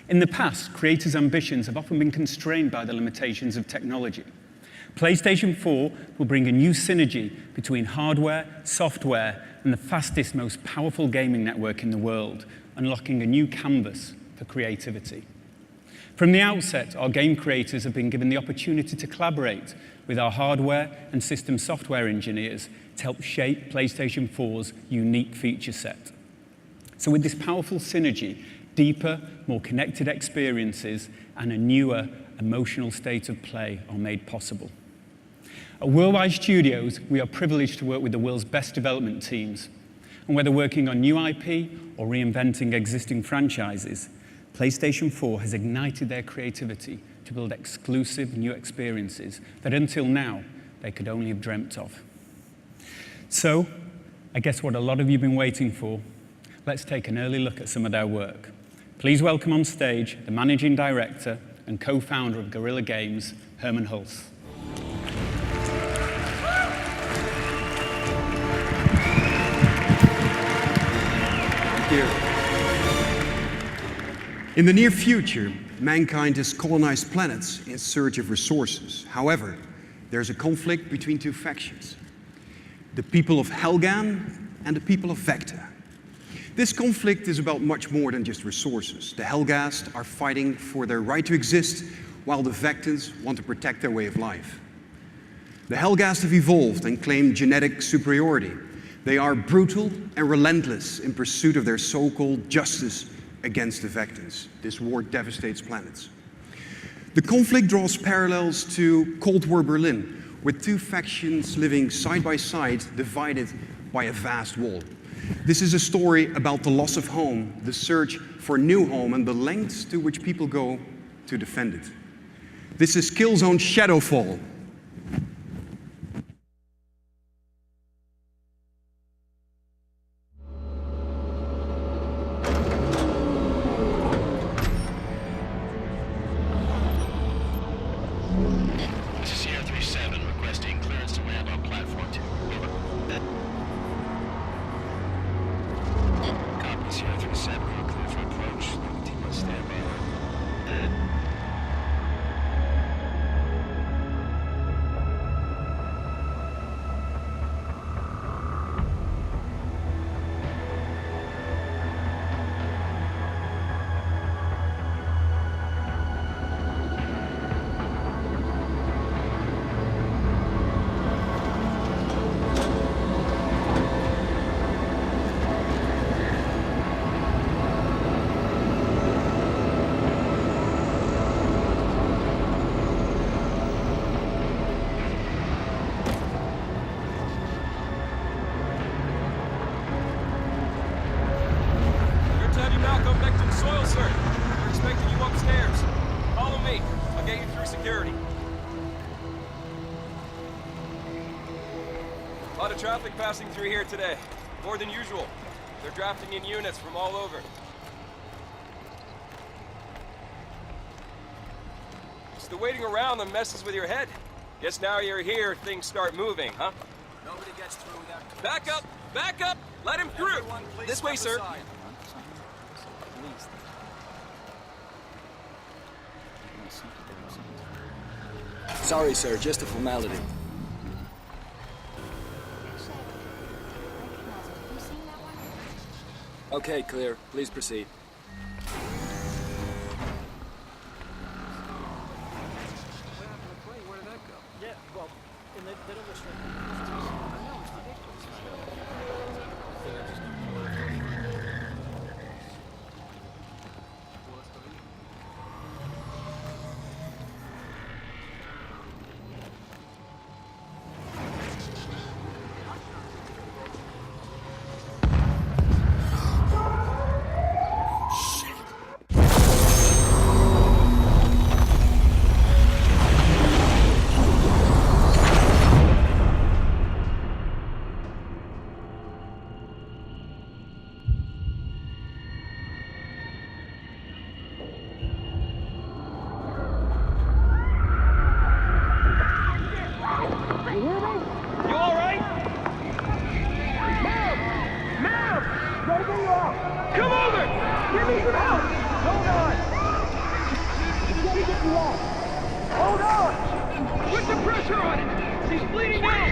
In the past, creators' ambitions have often been constrained by the limitations of technology. PlayStation 4 will bring a new synergy between hardware, software, and the fastest, most powerful gaming network in the world, unlocking a new canvas for creativity. From the outset, our game creators have been given the opportunity to collaborate with our hardware and system software engineers to help shape PlayStation 4's unique feature set. So with this powerful synergy, deeper, more connected experiences and a newer, emotional state of play are made possible. At Worldwide Studios, we are privileged to work with the world's best development teams. And whether working on new IP or reinventing existing franchises, PlayStation 4 has ignited their creativity to build exclusive new experiences that until now they could only have dreamt of. So, I guess what a lot of you have been waiting for, let's take an early look at some of their work. Please welcome on stage the Managing Director and co-founder of Guerrilla Games, Herman Hulse. Thank you. In the near future, mankind has colonized planets in search of resources. However, there's a conflict between two factions: the people of Helghan and the people of Vecta. This conflict is about much more than just resources. The Helghast are fighting for their right to exist, while the Vectans want to protect their way of life. The Helghast have evolved and claim genetic superiority. They are brutal and relentless in pursuit of their so-called justice against the Vectans. This war devastates planets. The conflict draws parallels to Cold War Berlin, with two factions living side by side, divided by a vast wall. This is a story about the loss of home, the search for a new home, and the lengths to which people go to defend it. This is Killzone Shadowfall. This is Sierra 37 requesting clearance to land on platform 2. Over. Copy, Sierra 37. We're clear for approach. Team on standby. Soil search. We're expecting you upstairs. Follow me. I'll get you through security. A lot of traffic passing through here today. More than usual. They're drafting in units from all over. It's the waiting around that messes with your head. Guess now you're here, things start moving, huh? Nobody gets through without... Back up! Back up! Let him through! This way, sir. Sorry, sir, just a formality. Okay, clear. Please proceed. Where did that go? Yeah, well, in the middle of the street. Hold on! Put some pressure on it! She's bleeding out!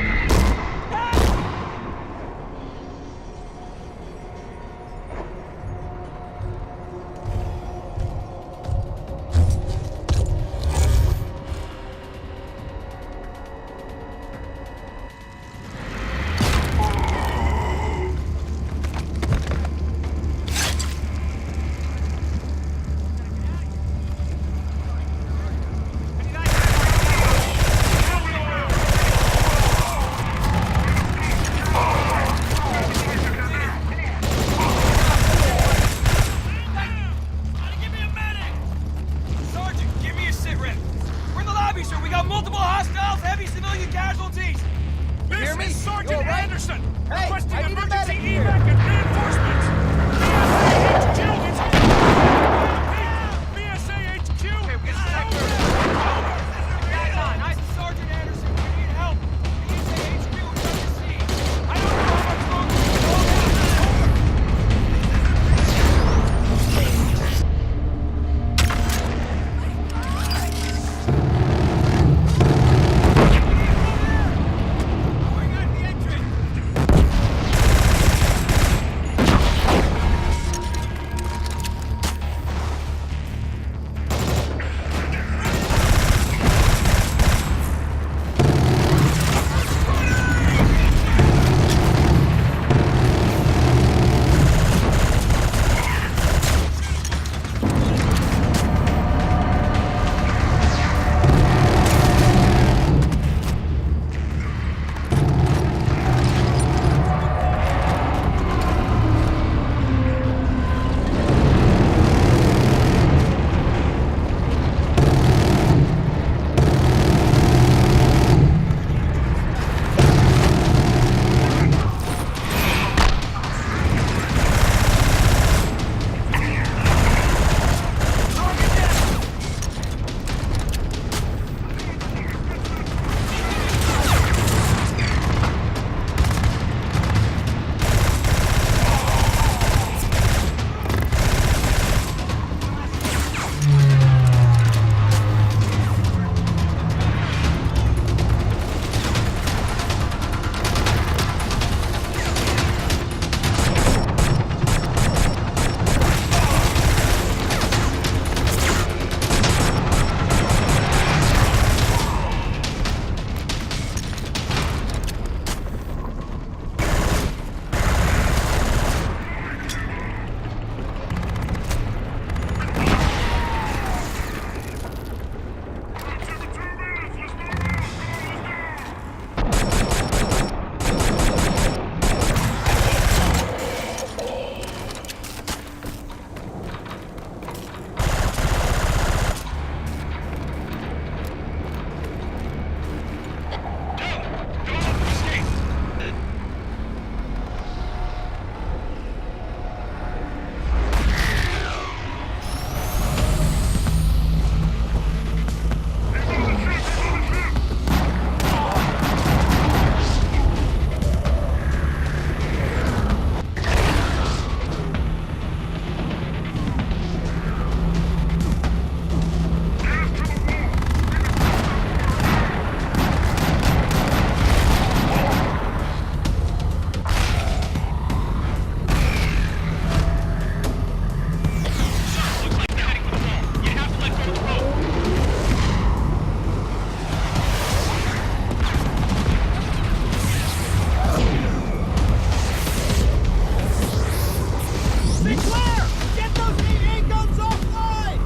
Sinclair! Get those AA guns offline!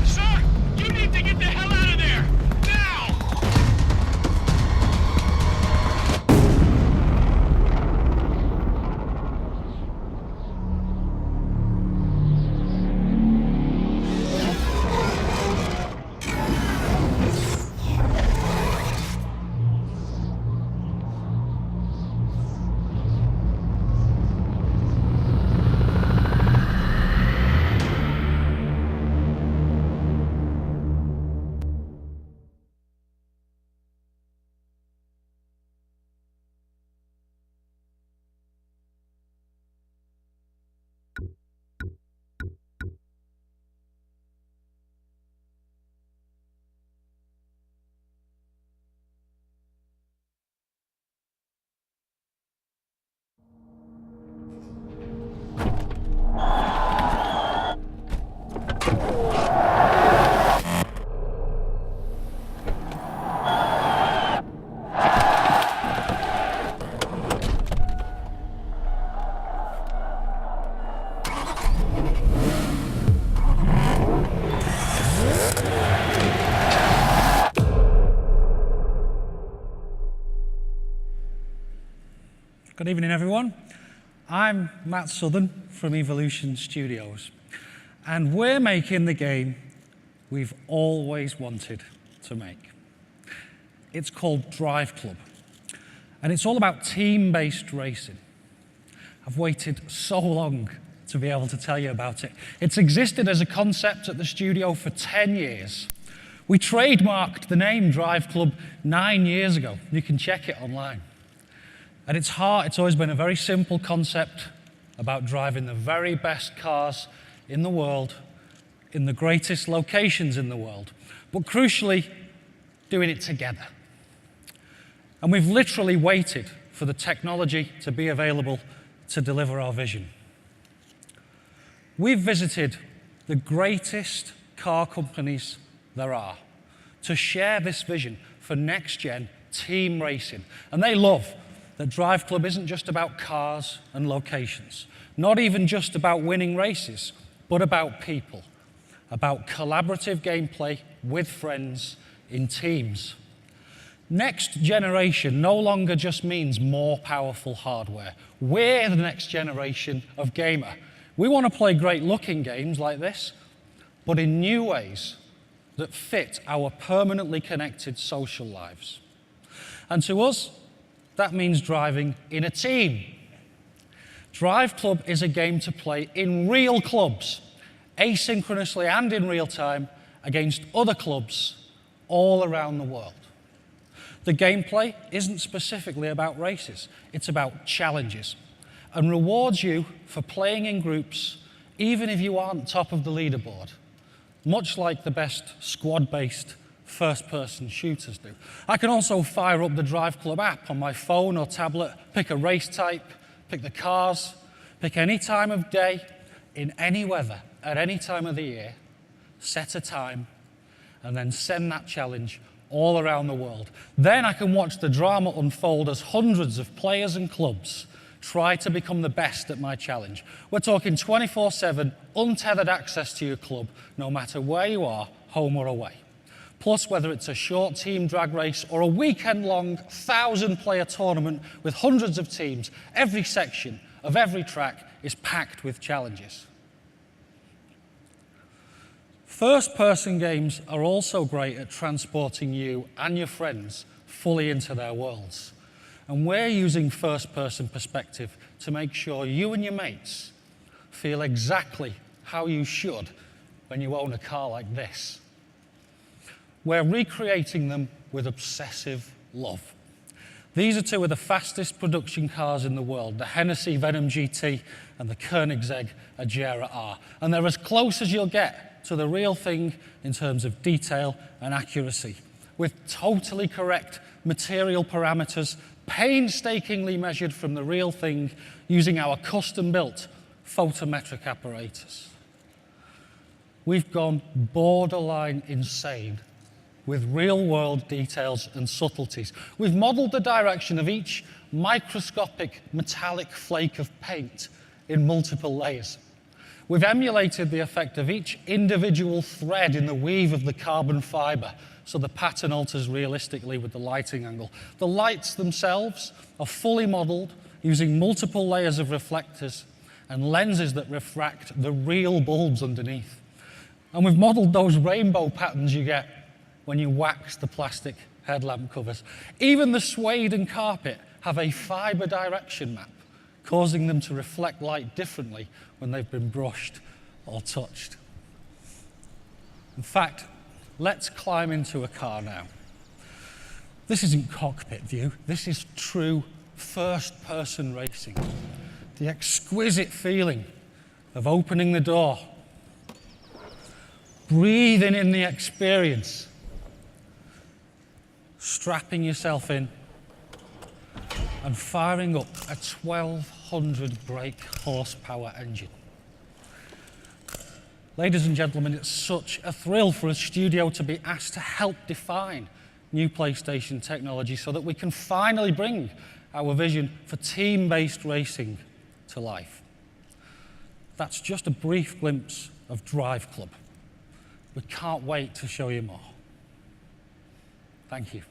Sir, you need to get the hell out of there! Now! Good evening, everyone. I'm Matt Southern from Evolution Studios, and we're making the game we've always wanted to make. It's called Drive Club, and it's all about team-based racing. I've waited so long to be able to tell you about it. It's existed as a concept at the studio for 10 years. We trademarked the name Drive Club 9 years ago. You can check it online. At its heart, it's always been a very simple concept about driving the very best cars in the world, in the greatest locations in the world, but crucially, doing it together. And we've literally waited for the technology to be available to deliver our vision. We've visited the greatest car companies there are to share this vision for next-gen team racing. And they love that Drive Club isn't just about cars and locations, not even just about winning races, but about people, about collaborative gameplay with friends in teams. Next generation no longer just means more powerful hardware. We're the next generation of gamer. We want to play great-looking games like this, but in new ways that fit our permanently connected social lives. And to us, that means driving in a team. Drive Club is a game to play in real clubs, asynchronously and in real time, against other clubs all around the world. The gameplay isn't specifically about races, it's about challenges, and rewards you for playing in groups even if you aren't top of the leaderboard, much like the best squad-based first-person shooters do. I can also fire up the Drive Club app on my phone or tablet, pick a race type, pick the cars, pick any time of day, in any weather, at any time of the year, set a time, and then send that challenge all around the world. Then I can watch the drama unfold as hundreds of players and clubs try to become the best at my challenge. We're talking 24/7, untethered access to your club, no matter where you are, home or away. Plus, whether it's a short team drag race or a weekend-long 1,000-player tournament with hundreds of teams, every section of every track is packed with challenges. First-person games are also great at transporting you and your friends fully into their worlds. And we're using first-person perspective to make sure you and your mates feel exactly how you should when you own a car like this. We're recreating them with obsessive love. These are two of the fastest production cars in the world, the Hennessy Venom GT and the Koenigsegg Agera R. And they're as close as you'll get to the real thing in terms of detail and accuracy, with totally correct material parameters, painstakingly measured from the real thing using our custom-built photometric apparatus. We've gone borderline insane with real-world details and subtleties. We've modeled the direction of each microscopic metallic flake of paint in multiple layers. We've emulated the effect of each individual thread in the weave of the carbon fiber, so the pattern alters realistically with the lighting angle. The lights themselves are fully modeled using multiple layers of reflectors and lenses that refract the real bulbs underneath. And we've modeled those rainbow patterns you get when you wax the plastic headlamp covers. Even the suede and carpet have a fiber direction map, causing them to reflect light differently when they've been brushed or touched. In fact, let's climb into a car now. This isn't cockpit view, this is true first-person racing. The exquisite feeling of opening the door, breathing in the experience, strapping yourself in, and firing up a 1,200 brake horsepower engine. Ladies and gentlemen, it's such a thrill for a studio to be asked to help define new PlayStation technology so that we can finally bring our vision for team-based racing to life. That's just a brief glimpse of Drive Club. We can't wait to show you more. Thank you.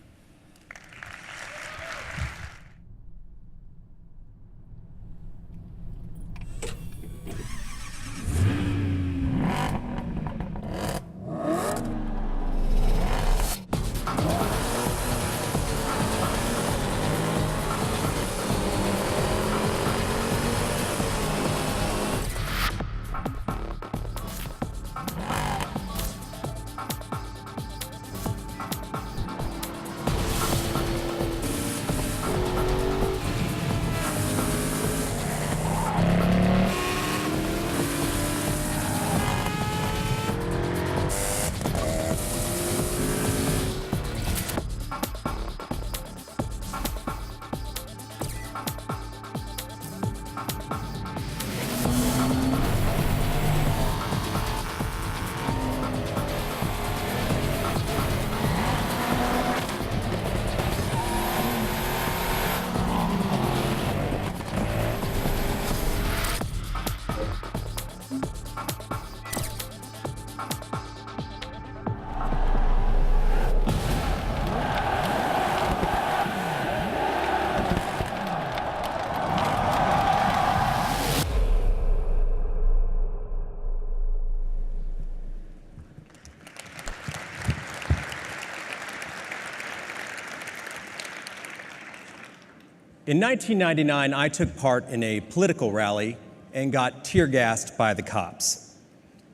In 1999, I took part in a political rally and got tear gassed by the cops.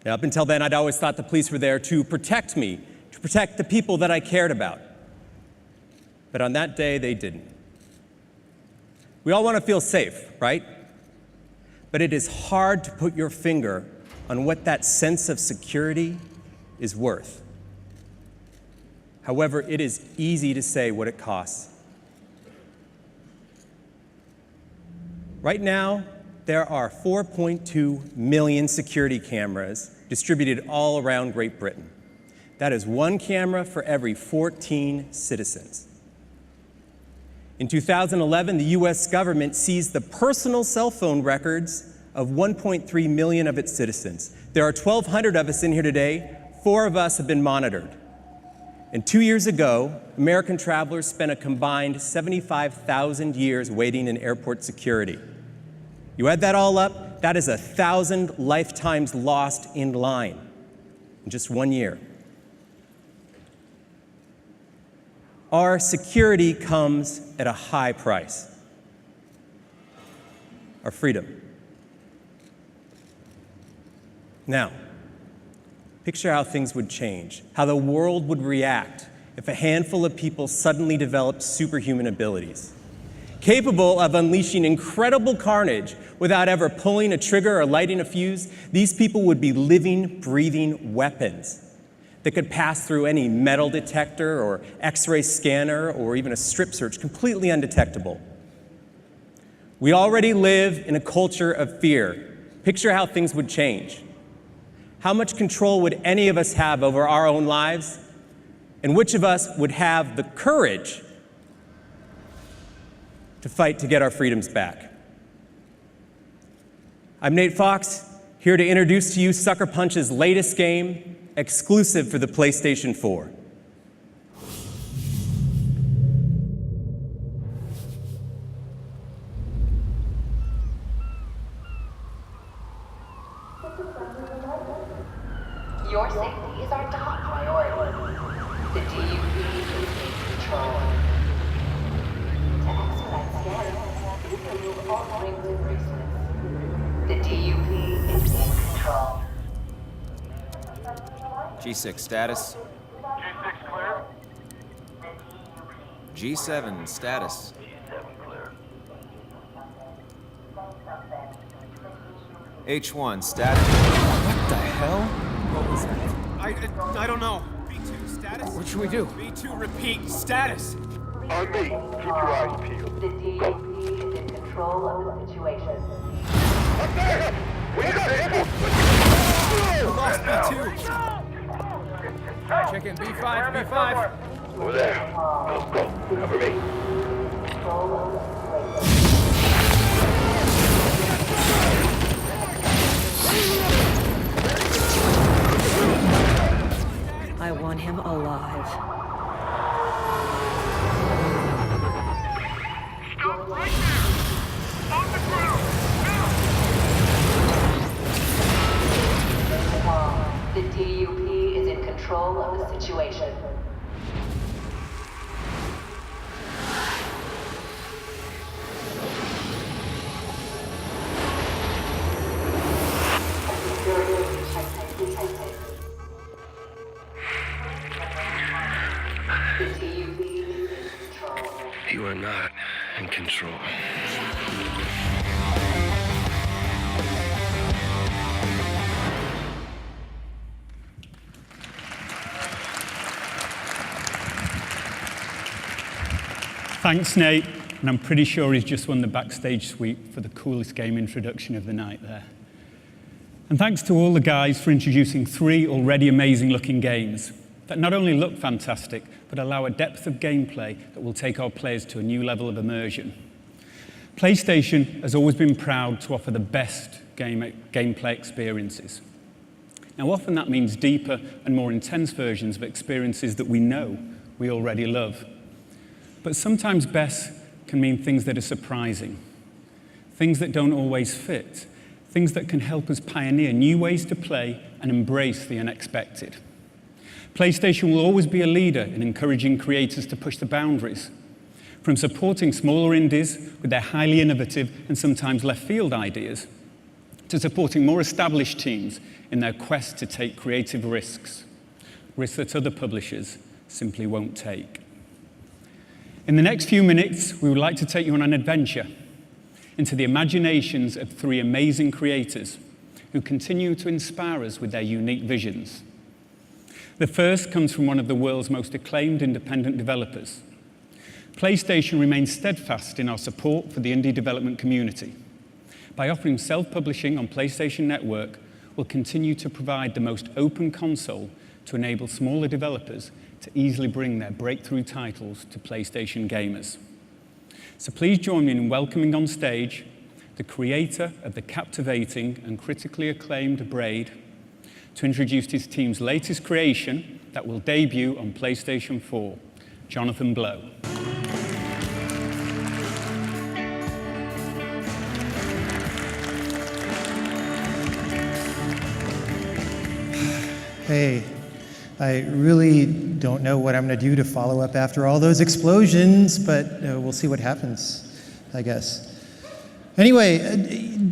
Now, up until then, I'd always thought the police were there to protect me, to protect the people that I cared about. But on that day, they didn't. We all want to feel safe, right? But it is hard to put your finger on what that sense of security is worth. However, it is easy to say what it costs. Right now, there are 4.2 million security cameras distributed all around Great Britain. That is one camera for every 14 citizens. In 2011, the US government seized the personal cell phone records of 1.3 million of its citizens. There are 1,200 of us in here today. 4 of us have been monitored. And 2 years ago, American travelers spent a combined 75,000 years waiting in airport security. You add that all up, that is 1,000 lifetimes lost in line in just 1 year. Our security comes at a high price. Our freedom. Now, picture how things would change, how the world would react if a handful of people suddenly developed superhuman abilities, capable of unleashing incredible carnage without ever pulling a trigger or lighting a fuse. These people would be living, breathing weapons that could pass through any metal detector or X-ray scanner or even a strip search completely undetectable. We already live in a culture of fear. Picture how things would change. How much control would any of us have over our own lives? And which of us would have the courage to fight to get our freedoms back? I'm Nate Fox, here to introduce to you Sucker Punch's latest game, exclusive for the PlayStation 4. Your safety is our top priority. The DUP is in control. To expedite scanning, please remove all rings and bracelets. The DUP is in control. G6 status. G6 clear. G7 status. G7 clear. H1 status. What the hell? What was that? I don't know. B2 status? What should we do? B2 repeat status. On me. Keep your eyes peeled. The DUP is in control of the situation. Up there! We got it! We lost B2. Check in B5, B5. Over there. Go. Cover me. Control of the situation. I want him alive. Stop right there! On the ground! Now! The DUP is in control of the situation. You are not in control. Thanks, Nate. And I'm pretty sure he's just won the backstage suite for the coolest game introduction of the night there. And thanks to all the guys for introducing 3 already amazing-looking games that not only look fantastic, but allow a depth of gameplay that will take our players to a new level of immersion. PlayStation has always been proud to offer the best gameplay experiences. Now, often that means deeper and more intense versions of experiences that we know we already love. But sometimes best can mean things that are surprising, things that don't always fit, things that can help us pioneer new ways to play and embrace the unexpected. PlayStation will always be a leader in encouraging creators to push the boundaries, from supporting smaller indies with their highly innovative and sometimes left-field ideas, to supporting more established teams in their quest to take creative risks that other publishers simply won't take. In the next few minutes, we would like to take you on an adventure into the imaginations of 3 amazing creators who continue to inspire us with their unique visions. The first comes from one of the world's most acclaimed independent developers. PlayStation remains steadfast in our support for the indie development community. By offering self-publishing on PlayStation Network, we'll continue to provide the most open console to enable smaller developers to easily bring their breakthrough titles to PlayStation gamers. So please join me in welcoming on stage the creator of the captivating and critically acclaimed Braid, to introduce his team's latest creation that will debut on PlayStation 4, Jonathan Blow. Hey, I really don't know what I'm going to do to follow up after all those explosions, but we'll see what happens, I guess. Anyway,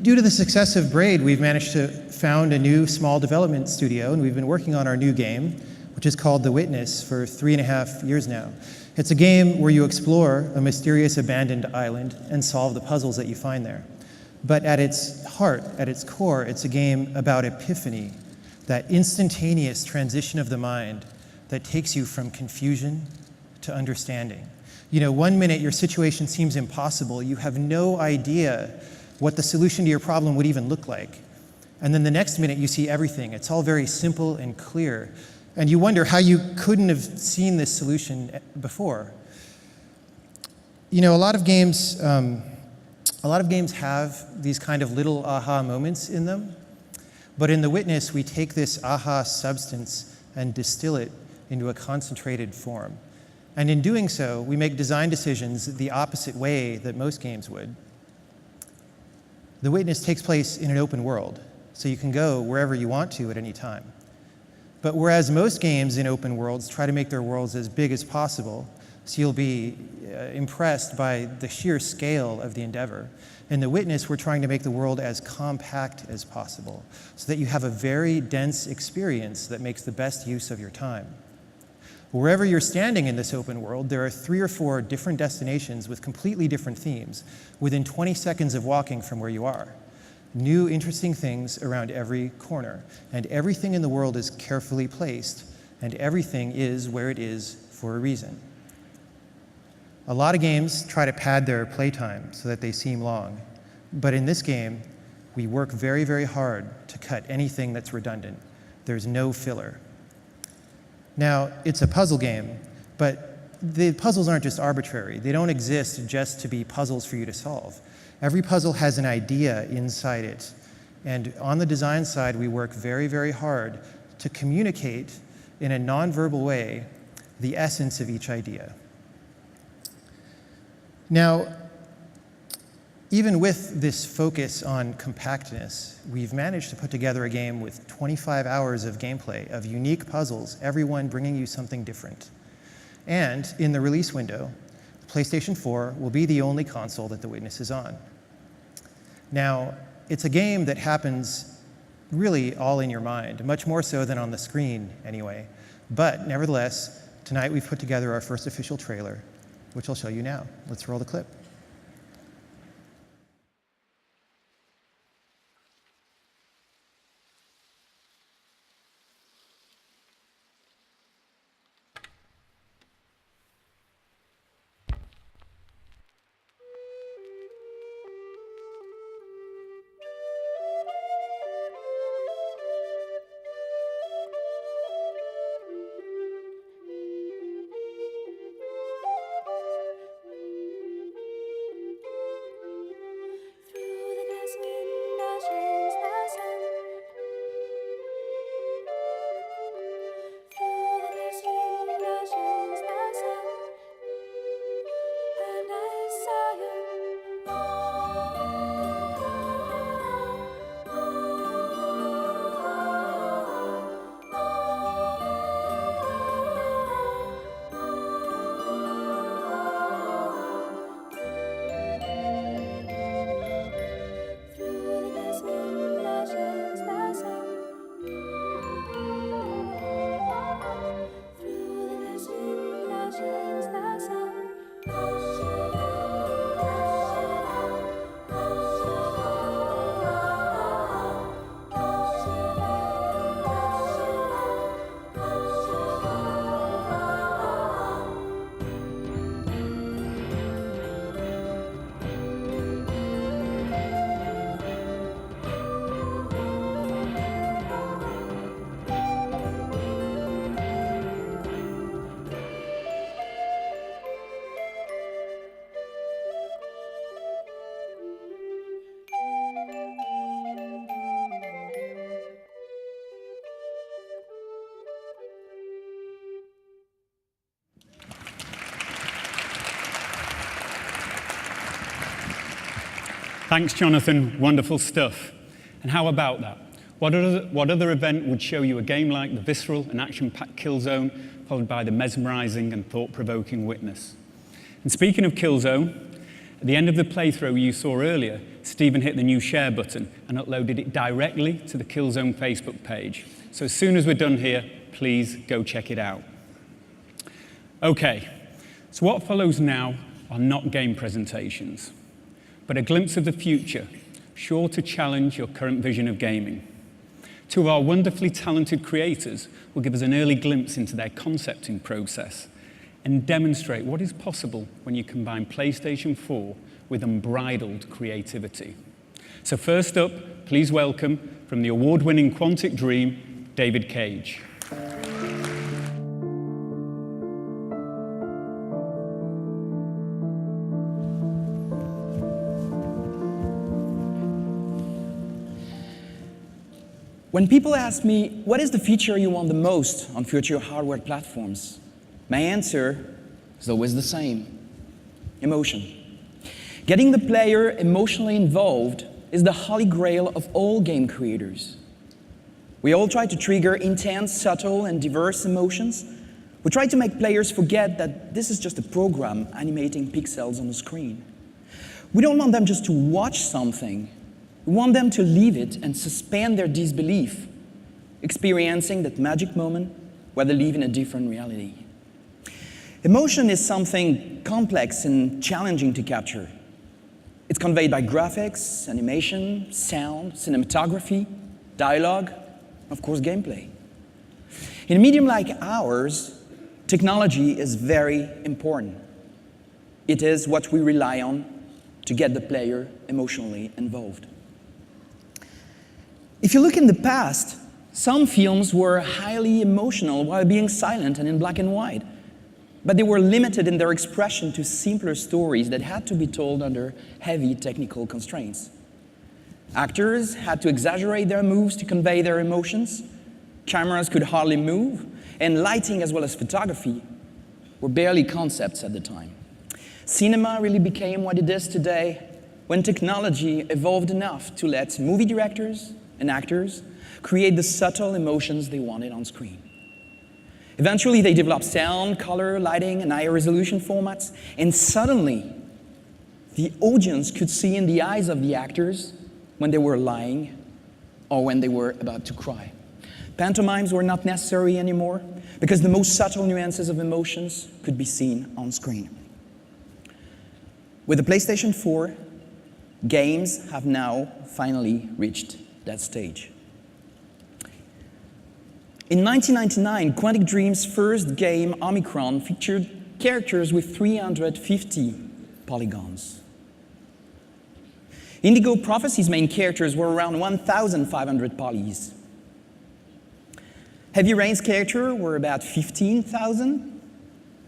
due to the success of Braid, we've managed to found a new small development studio, and we've been working on our new game, which is called The Witness, for 3.5 years now. It's a game where you explore a mysterious abandoned island and solve the puzzles that you find there. But at its heart, at its core, it's a game about epiphany, that instantaneous transition of the mind that takes you from confusion to understanding. You know, one minute your situation seems impossible, you have no idea what the solution to your problem would even look like. And then the next minute you see everything. It's all very simple and clear. And you wonder how you couldn't have seen this solution before. You know, a lot of games have these kind of little aha moments in them. But in The Witness, we take this aha substance and distill it into a concentrated form. And in doing so, we make design decisions the opposite way that most games would. The Witness takes place in an open world, so you can go wherever you want to at any time. But whereas most games in open worlds try to make their worlds as big as possible, so you'll be impressed by the sheer scale of the endeavor, in The Witness, we're trying to make the world as compact as possible, so that you have a very dense experience that makes the best use of your time. Wherever you're standing in this open world, there are 3 or 4 different destinations with completely different themes within 20 seconds of walking from where you are. New, interesting things around every corner, and everything in the world is carefully placed, and everything is where it is for a reason. A lot of games try to pad their playtime so that they seem long, but in this game, we work very, very hard to cut anything that's redundant. There's no filler. Now, it's a puzzle game, but the puzzles aren't just arbitrary. They don't exist just to be puzzles for you to solve. Every puzzle has an idea inside it. And on the design side, we work very, very hard to communicate in a nonverbal way the essence of each idea. Now, even with this focus on compactness, we've managed to put together a game with 25 hours of gameplay of unique puzzles, every one bringing you something different. And in the release window, the PlayStation 4 will be the only console that The Witness is on. Now, it's a game that happens really all in your mind, much more so than on the screen anyway. But nevertheless, tonight we've put together our first official trailer, which I'll show you now. Let's roll the clip. Thanks, Jonathan. Wonderful stuff. And how about that? What other event would show you a game like the visceral and action-packed Killzone, followed by the mesmerizing and thought-provoking Witness? And speaking of Killzone, at the end of the playthrough you saw earlier, Stephen hit the new share button and uploaded it directly to the Killzone Facebook page. So as soon as we're done here, please go check it out. Okay, so what follows now are not game presentations, but a glimpse of the future, sure to challenge your current vision of gaming. Two of our wonderfully talented creators will give us an early glimpse into their concepting process and demonstrate what is possible when you combine PlayStation 4 with unbridled creativity. So first up, please welcome, from the award-winning Quantic Dream, David Cage. When people ask me, what is the feature you want the most on future hardware platforms? My answer is always the same: emotion. Getting the player emotionally involved is the holy grail of all game creators. We all try to trigger intense, subtle, and diverse emotions. We try to make players forget that this is just a program animating pixels on the screen. We don't want them just to watch something. We want them to live it and suspend their disbelief, experiencing that magic moment where they live in a different reality. Emotion is something complex and challenging to capture. It's conveyed by graphics, animation, sound, cinematography, dialogue, of course, gameplay. In a medium like ours, technology is very important. It is what we rely on to get the player emotionally involved. If you look in the past, some films were highly emotional while being silent and in black and white. But they were limited in their expression to simpler stories that had to be told under heavy technical constraints. Actors had to exaggerate their moves to convey their emotions, cameras could hardly move, and lighting as well as photography were barely concepts at the time. Cinema really became what it is today when technology evolved enough to let movie directors and actors create the subtle emotions they wanted on screen. Eventually, they developed sound, color, lighting, and higher resolution formats, and suddenly, the audience could see in the eyes of the actors when they were lying or when they were about to cry. Pantomimes were not necessary anymore because the most subtle nuances of emotions could be seen on screen. With the PlayStation 4, games have now finally reached that stage. In 1999, Quantic Dream's first game, Omicron, featured characters with 350 polygons. Indigo Prophecy's main characters were around 1,500 polys. Heavy Rain's characters were about 15,000,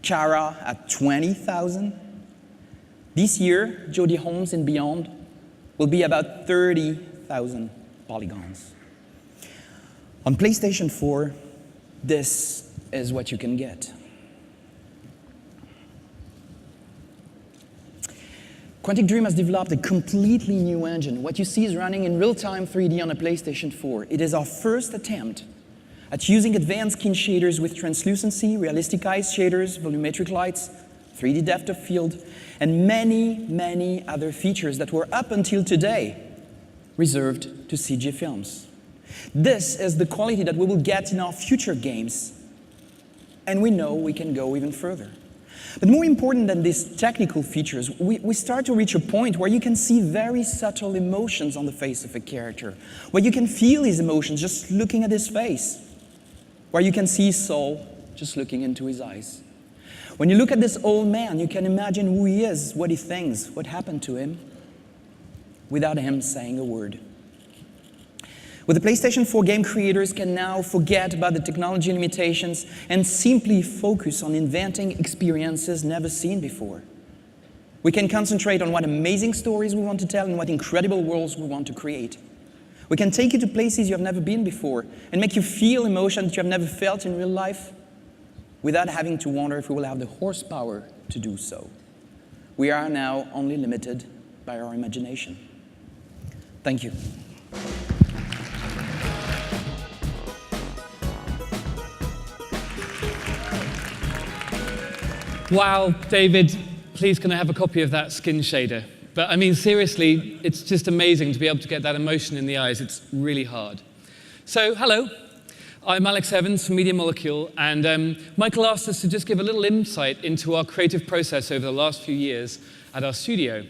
Chara at 20,000. This year, Jodie Holmes and Beyond will be about 30,000 polygons. On PlayStation 4, this is what you can get. Quantic Dream has developed a completely new engine. What you see is running in real-time 3D on a PlayStation 4. It is our first attempt at using advanced skin shaders with translucency, realistic eyes shaders, volumetric lights, 3D depth of field, and many, many other features that were up until today reserved to CG films. This is the quality that we will get in our future games, and we know we can go even further. But more important than these technical features, we start to reach a point where you can see very subtle emotions on the face of a character, where you can feel his emotions just looking at his face, where you can see his soul just looking into his eyes. When you look at this old man, you can imagine who he is, what he thinks, what happened to him, without him saying a word. With the PlayStation 4, game creators can now forget about the technology limitations and simply focus on inventing experiences never seen before. We can concentrate on what amazing stories we want to tell and what incredible worlds we want to create. We can take you to places you have never been before and make you feel emotions that you have never felt in real life without having to wonder if we will have the horsepower to do so. We are now only limited by our imagination. Thank you. Wow, David, please can I have a copy of that skin shader? But I mean, seriously, it's just amazing to be able to get that emotion in the eyes. It's really hard. So, hello, I'm Alex Evans from Media Molecule, and Michael asked us to just give a little insight into our creative process over the last few years at our studio.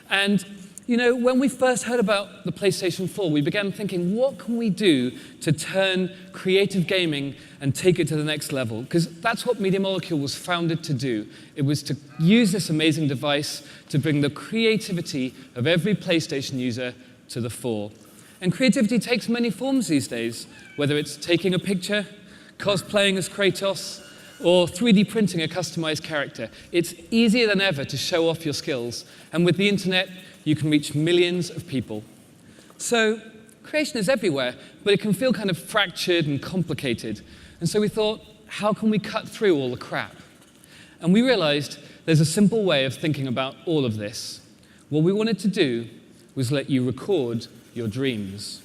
And you know, when we first heard about the PlayStation 4, we began thinking, what can we do to turn creative gaming and take it to the next level? Because that's what Media Molecule was founded to do. It was to use this amazing device to bring the creativity of every PlayStation user to the fore. And creativity takes many forms these days, whether it's taking a picture, cosplaying as Kratos, or 3D printing a customized character. It's easier than ever to show off your skills. And with the internet, you can reach millions of people. So creation is everywhere, but it can feel kind of fractured and complicated. And so we thought, how can we cut through all the crap? And we realized there's a simple way of thinking about all of this. What we wanted to do was let you record your dreams.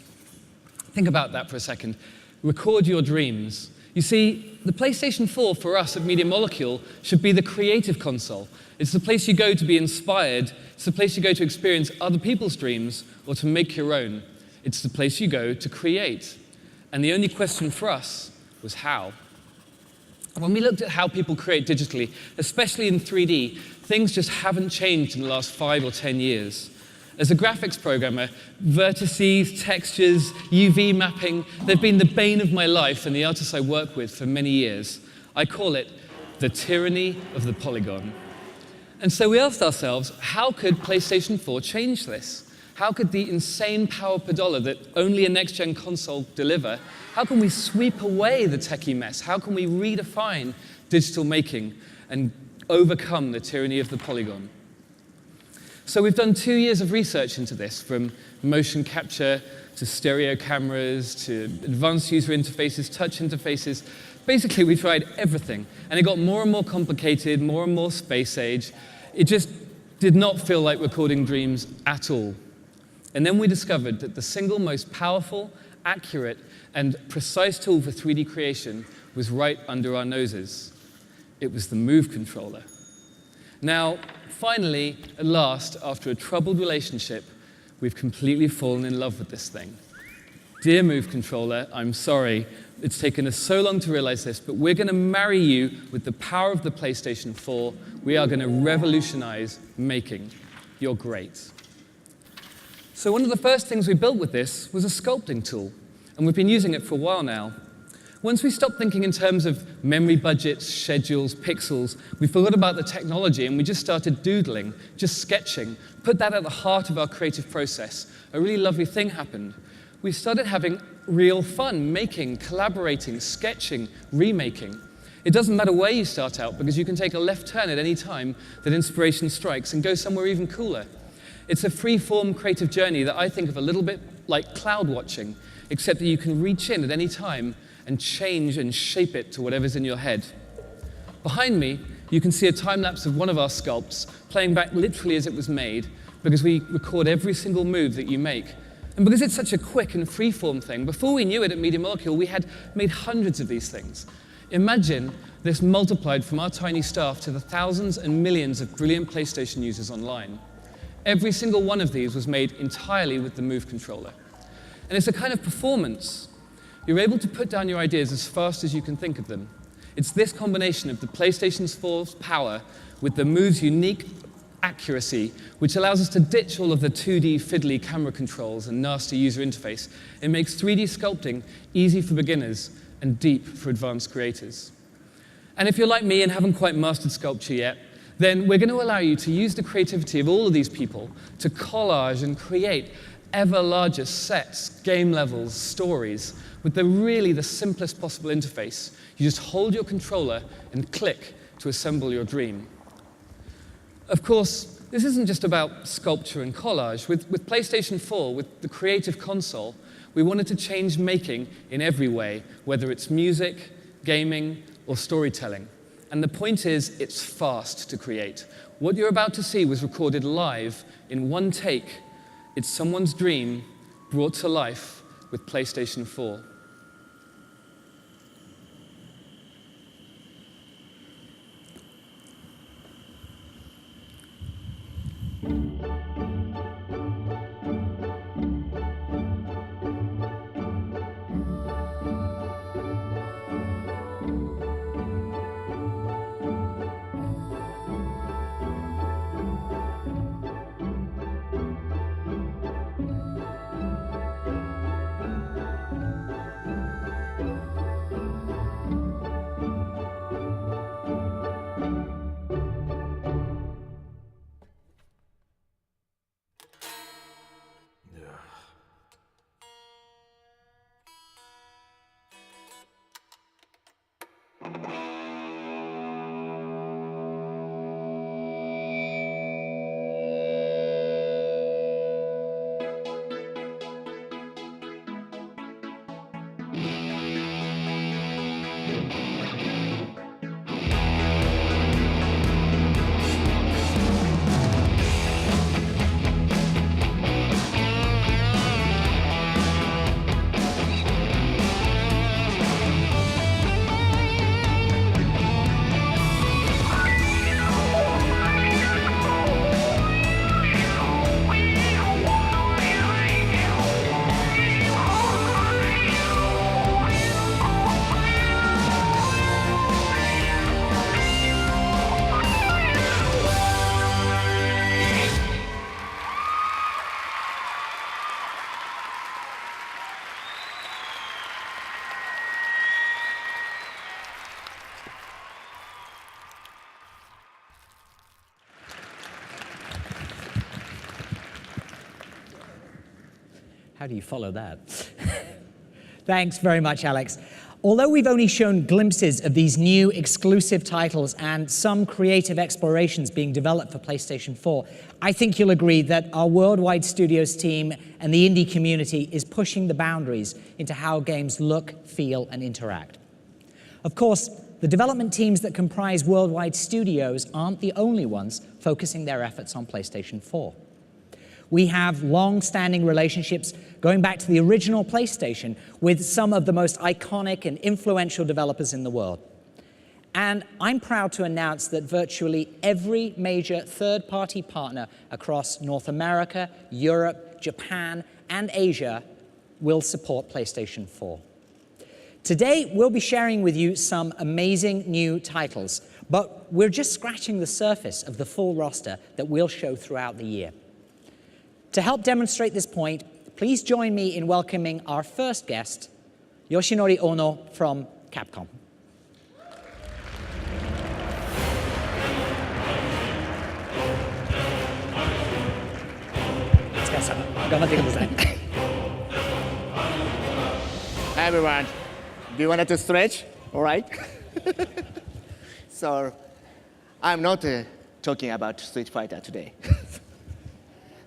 Think about that for a second. Record your dreams. You see, the PlayStation 4 for us at Media Molecule should be the creative console. It's the place you go to be inspired. It's the place you go to experience other people's dreams or to make your own. It's the place you go to create. And the only question for us was how. When we looked at how people create digitally, especially in 3D, things just haven't changed in the last 5 or 10 years. As a graphics programmer, vertices, textures, UV mapping, they've been the bane of my life and the artists I work with for many years. I call it the tyranny of the polygon. And so we asked ourselves, how could PlayStation 4 change this? How could the insane power per dollar that only a next-gen console deliver, how can we sweep away the techie mess? How can we redefine digital making and overcome the tyranny of the polygon? So we've done 2 years of research into this, from motion capture to stereo cameras to advanced user interfaces, touch interfaces. Basically, we tried everything, and it got more and more complicated, more and more space age. It just did not feel like recording dreams at all. And then we discovered that the single most powerful, accurate, and precise tool for 3D creation was right under our noses. It was the Move controller. Now, finally, at last, after a troubled relationship, we've completely fallen in love with this thing. Dear Move controller, I'm sorry it's taken us so long to realize this, but we're going to marry you with the power of the PlayStation 4. We are going to revolutionize making. You're great. So one of the first things we built with this was a sculpting tool, and we've been using it for a while now. Once we stopped thinking in terms of memory budgets, schedules, pixels, we forgot about the technology and we just started doodling, just sketching, put that at the heart of our creative process. A really lovely thing happened. We started having real fun making, collaborating, sketching, remaking. It doesn't matter where you start out because you can take a left turn at any time that inspiration strikes and go somewhere even cooler. It's a free-form creative journey that I think of a little bit like cloud watching, except that you can reach in at any time and change and shape it to whatever's in your head. Behind me, you can see a time-lapse of one of our sculpts playing back literally as it was made, because we record every single move that you make. And because it's such a quick and free-form thing, before we knew it at Media Molecule, we had made hundreds of these things. Imagine this multiplied from our tiny staff to the thousands and millions of brilliant PlayStation users online. Every single one of these was made entirely with the Move controller. And it's a kind of performance. You're able to put down your ideas as fast as you can think of them. It's this combination of the PlayStation 4's power with the Move's unique accuracy, which allows us to ditch all of the 2D fiddly camera controls and nasty user interface. It makes 3D sculpting easy for beginners and deep for advanced creators. And if you're like me and haven't quite mastered sculpture yet, then we're going to allow you to use the creativity of all of these people to collage and create ever larger sets, game levels, stories, with the simplest possible interface. You just hold your controller and click to assemble your dream. Of course, this isn't just about sculpture and collage. With PlayStation 4, with the creative console, we wanted to change making in every way, whether it's music, gaming, or storytelling. And the point is, it's fast to create. What you're about to see was recorded live in one take. It's someone's dream brought to life with PlayStation 4. How do you follow that? Thanks very much, Alex. Although we've only shown glimpses of these new exclusive titles and some creative explorations being developed for PlayStation 4, I think you'll agree that our Worldwide Studios team and the indie community is pushing the boundaries into how games look, feel, and interact. Of course, the development teams that comprise Worldwide Studios aren't the only ones focusing their efforts on PlayStation 4. We have long-standing relationships going back to the original PlayStation with some of the most iconic and influential developers in the world. And I'm proud to announce that virtually every major third-party partner across North America, Europe, Japan, and Asia will support PlayStation 4. Today, we'll be sharing with you some amazing new titles, but we're just scratching the surface of the full roster that we'll show throughout the year. To help demonstrate this point, please join me in welcoming our first guest, Yoshinori Ono from Capcom. Hi everyone, do you want to stretch? All right. So, I'm not talking about Street Fighter today.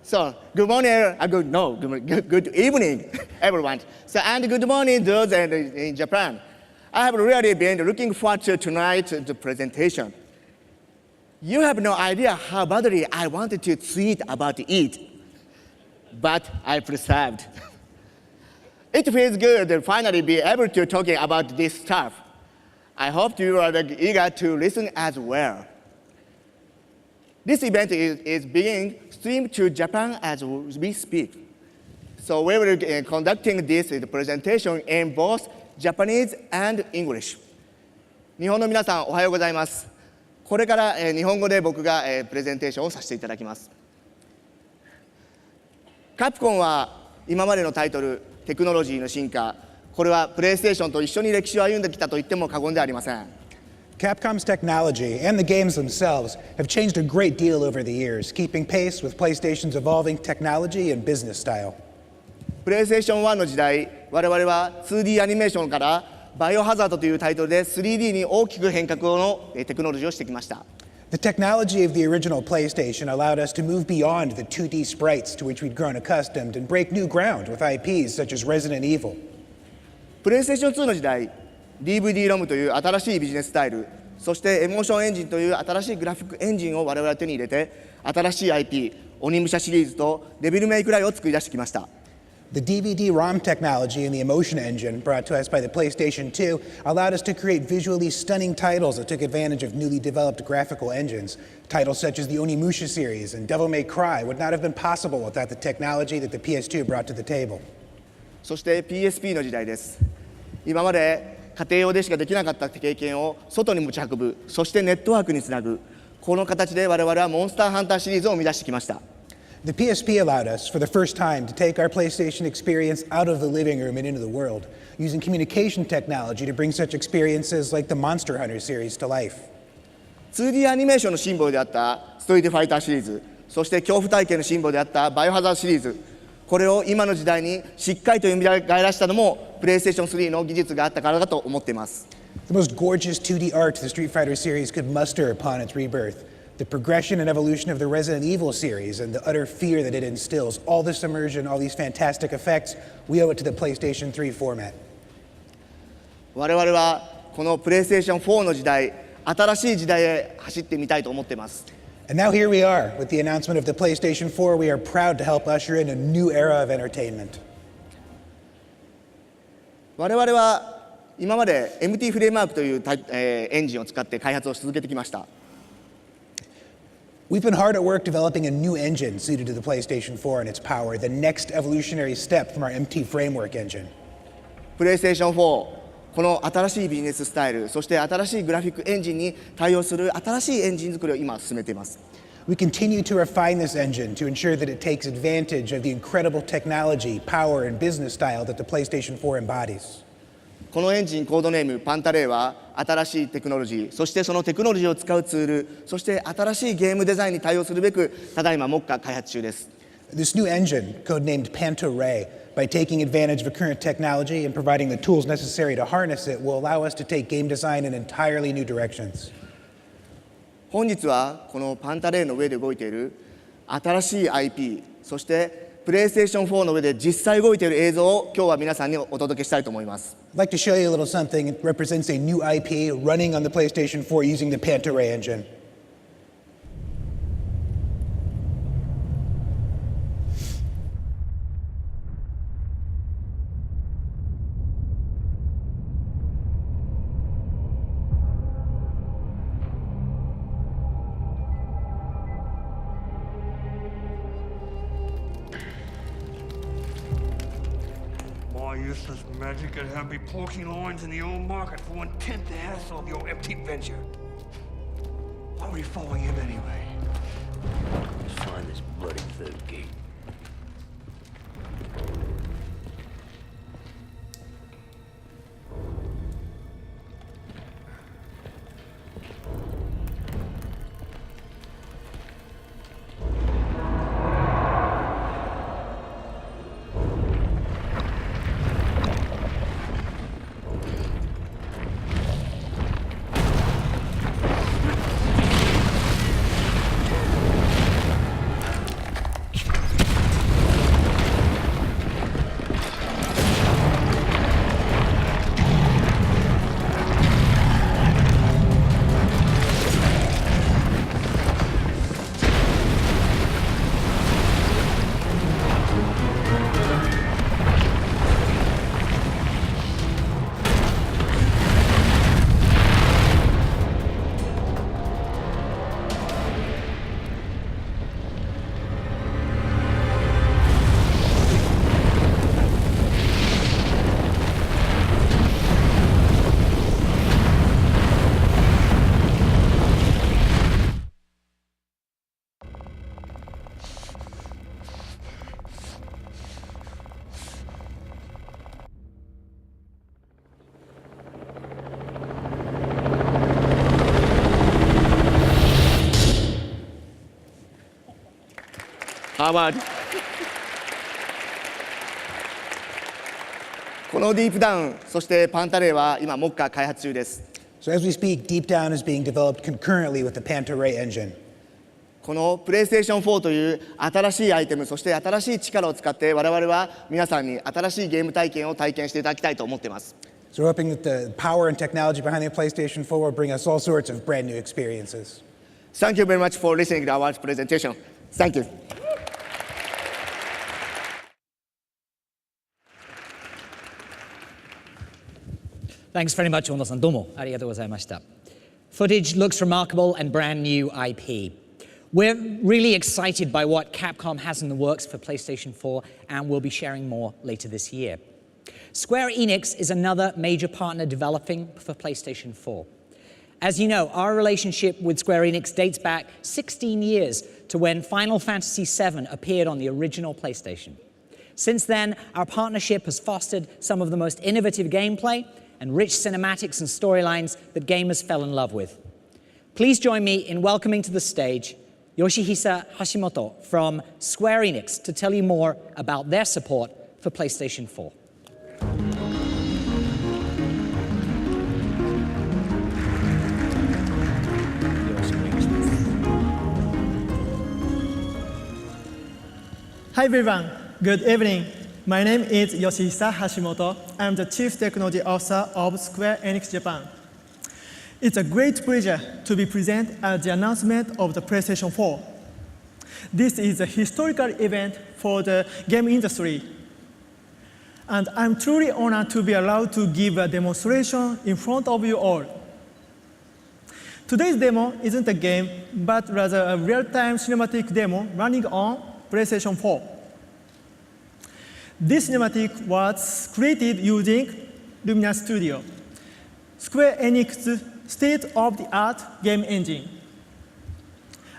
So, good morning, good evening, everyone. So, and good morning, those in Japan. I have really been looking forward to tonight's presentation. You have no idea how badly I wanted to tweet about it, but I persevered. It feels good to finally be able to talk about this stuff. I hope you are eager to listen as well. This event is being streamed to Japan as we speak. So we will be conducting this presentation in both Japanese and English. 日本の皆さん、おはようございます。これから日本語で僕がプレゼンテーションをさせていただきます。カプコンは今までのタイトル、テクノロジーの進化、これはプレイステーションと一緒に歴史を歩んできたと言っても過言ではありません。Capcom's technology and the games themselves have changed a great deal over the years, keeping pace with PlayStation's evolving technology and business style. PlayStation 1の時代、我々は 2D アニメーションからバイオハザードというタイトルで 3D に大きく変革のテクノロジーをしてきました。The technology of the original PlayStation allowed us to move beyond the 2D sprites to which we'd grown accustomed and break new ground with IPs such as Resident Evil. PlayStation 2の時代、DVD ロムという新しいビジネススタイル、そしてエモーションエンジンという新しいグラフィックエンジンを我々は手に入れて、新しい IP、鬼武者シリーズとデビルメイクライを作り出してきました。The DVD-ROM technology and the emotion engine brought to us by the PlayStation 2 allowed us to create visually stunning titles that took advantage of newly developed graphical engines. Titles such as the Onimusha series and Devil May Cry would not have been possible without the technology that the PS2 brought to the table. そして PSP の時代です。今まで家庭用でしかできなかった経験を外に持ち運ぶ、そしてネットワークにつなぐ、この形で我々はモンスターハンターシリーズを生み出してきました。The PSP allowed us, for the first time, to take our PlayStation experience out of the living room and into the world, using communication technology to bring such experiences like the Monster Hunter series to life. 2D アニメーションのシンボルであったストリートファイターシリーズ、そして恐怖体験のシンボルであったバイオハザードシリーズ、これを今の時代にしっかりと蘇らしたのも PlayStation 3の技術があったからだと思っています。The most gorgeous 2D art the Street Fighter series could muster upon its rebirth. The progression and evolution of the Resident Evil series and the utter fear that it instills, all this immersion, all these fantastic effects, we owe it to the PlayStation 3 format. 我々はこの PlayStation 4の時代、新しい時代へ走ってみたいと思っています。And now here we are, with the announcement of the PlayStation 4, we are proud to help usher in a new era of entertainment. 我々は今まで MT フレームワークというエンジンを使って開発をし続けてきました。We've been hard at work developing a new engine suited to the PlayStation 4 and its power, the next evolutionary step from our MT framework engine. PlayStation 4、この新しいビジネススタイル、そして新しいグラフィックエンジンに対応する新しいエンジン作りを今進めています。We continue to refine this engine to ensure that it takes advantage of the incredible technology, power, and business style that the PlayStation 4 embodies. このエンジンコードネームパンタレイは新しいテクノロジー、そしてそのテクノロジーを使うツール、そして新しいゲームデザインに対応するべくただいま目下開発中です。This new engine, codenamed Panto Ray, by taking advantage of current technology and providing the tools necessary to harness it, will allow us to take game design in entirely new directions. 本日はこのパンタレーンの上で動いている新しい IP、そしてPlayStation 4の上で実際動いている映像を今日は皆さんにお届けしたいと思います。I'd like to show you a little something. It represents a new IP running on the PlayStation 4 using the Panta-Ray engine. Useless magic could have me poking lines in the old market for 1/10 the hassle of your empty venture. Why were you following him anyway? Let's find this bloody third gate. Harvard このディープダウン、そしてパンタレーは今目下開発中です。So as we speak, Deep Down is being developed concurrently with the Panta-Ray engine. この PlayStation 4という新しいアイテム、そして新しい力を使って我々は皆さんに新しいゲーム体験を体験していただきたいと思っています。So we're hoping that the power and technology behind the PlayStation 4 will bring us all sorts of brand new experiences. Thank you very much for listening to our presentation. Thank you. Thanks very much, Ono-san. Domo. Arigatou gozaimashita. Footage looks remarkable and brand new IP. We're really excited by what Capcom has in the works for PlayStation 4, and we'll be sharing more later this year. Square Enix is another major partner developing for PlayStation 4. As you know, our relationship with Square Enix dates back 16 years to when Final Fantasy VII appeared on the original PlayStation. Since then, our partnership has fostered some of the most innovative gameplay and rich cinematics and storylines that gamers fell in love with. Please join me in welcoming to the stage Yoshihisa Hashimoto from Square Enix to tell you more about their support for PlayStation 4. Hi everyone, good evening. My name is Yoshihisa Hashimoto. I'm the Chief Technology Officer of Square Enix Japan. It's a great pleasure to be present at the announcement of the PlayStation 4. This is a historical event for the game industry. And I'm truly honored to be allowed to give a demonstration in front of you all. Today's demo isn't a game, but rather a real-time cinematic demo running on PlayStation 4. This cinematic was created using Lumina Studio, Square Enix's state-of-the-art game engine.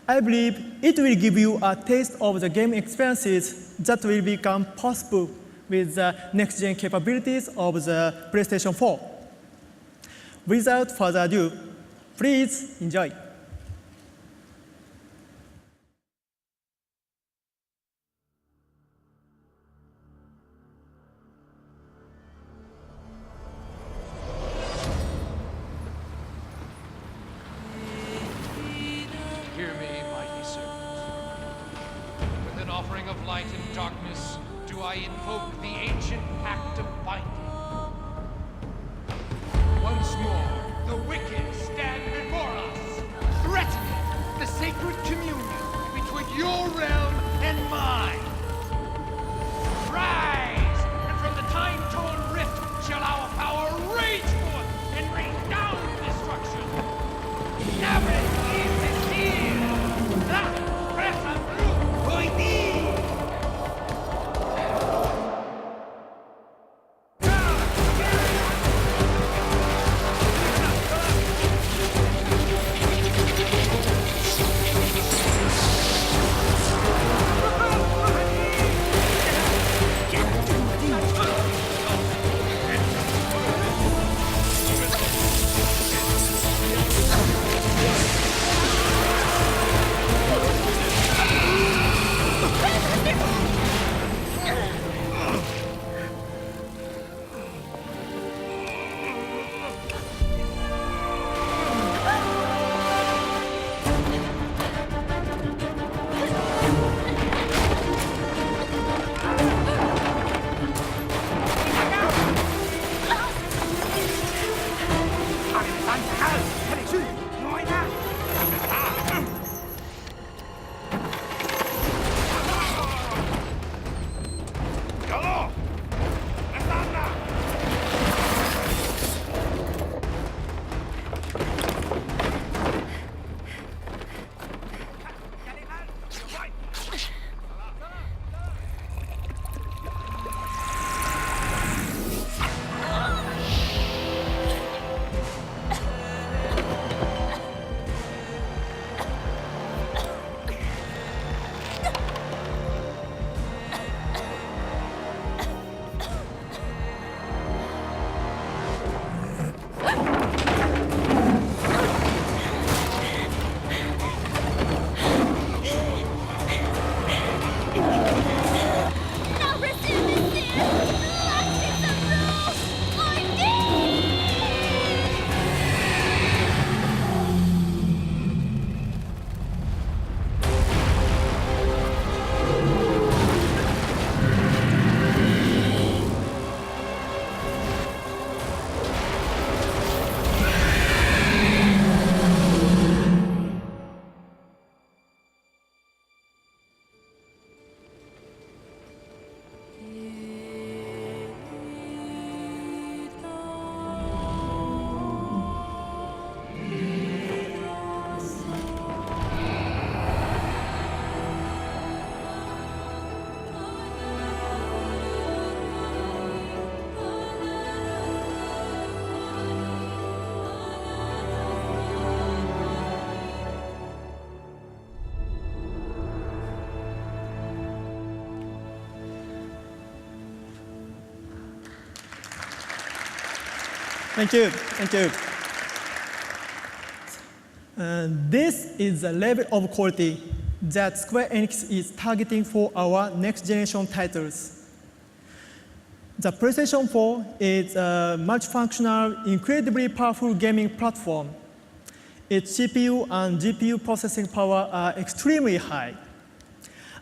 I believe it will give you a taste of the game experiences that will become possible with the next-gen capabilities of the PlayStation 4. Without further ado, please enjoy. darkness, do I invoke the ancient pact of binding. Once more, the wicked stand before us, threatening the sacred communion between your realm and mine. Rise, and from the time-torn rift shall our power rage forth and rain down destruction. Never existir! La presa blu hoiti! Thank you. Thank you. This is the level of quality that Square Enix is targeting for our next generation titles. The PlayStation 4 is a multifunctional, incredibly powerful gaming platform. Its CPU and GPU processing power are extremely high.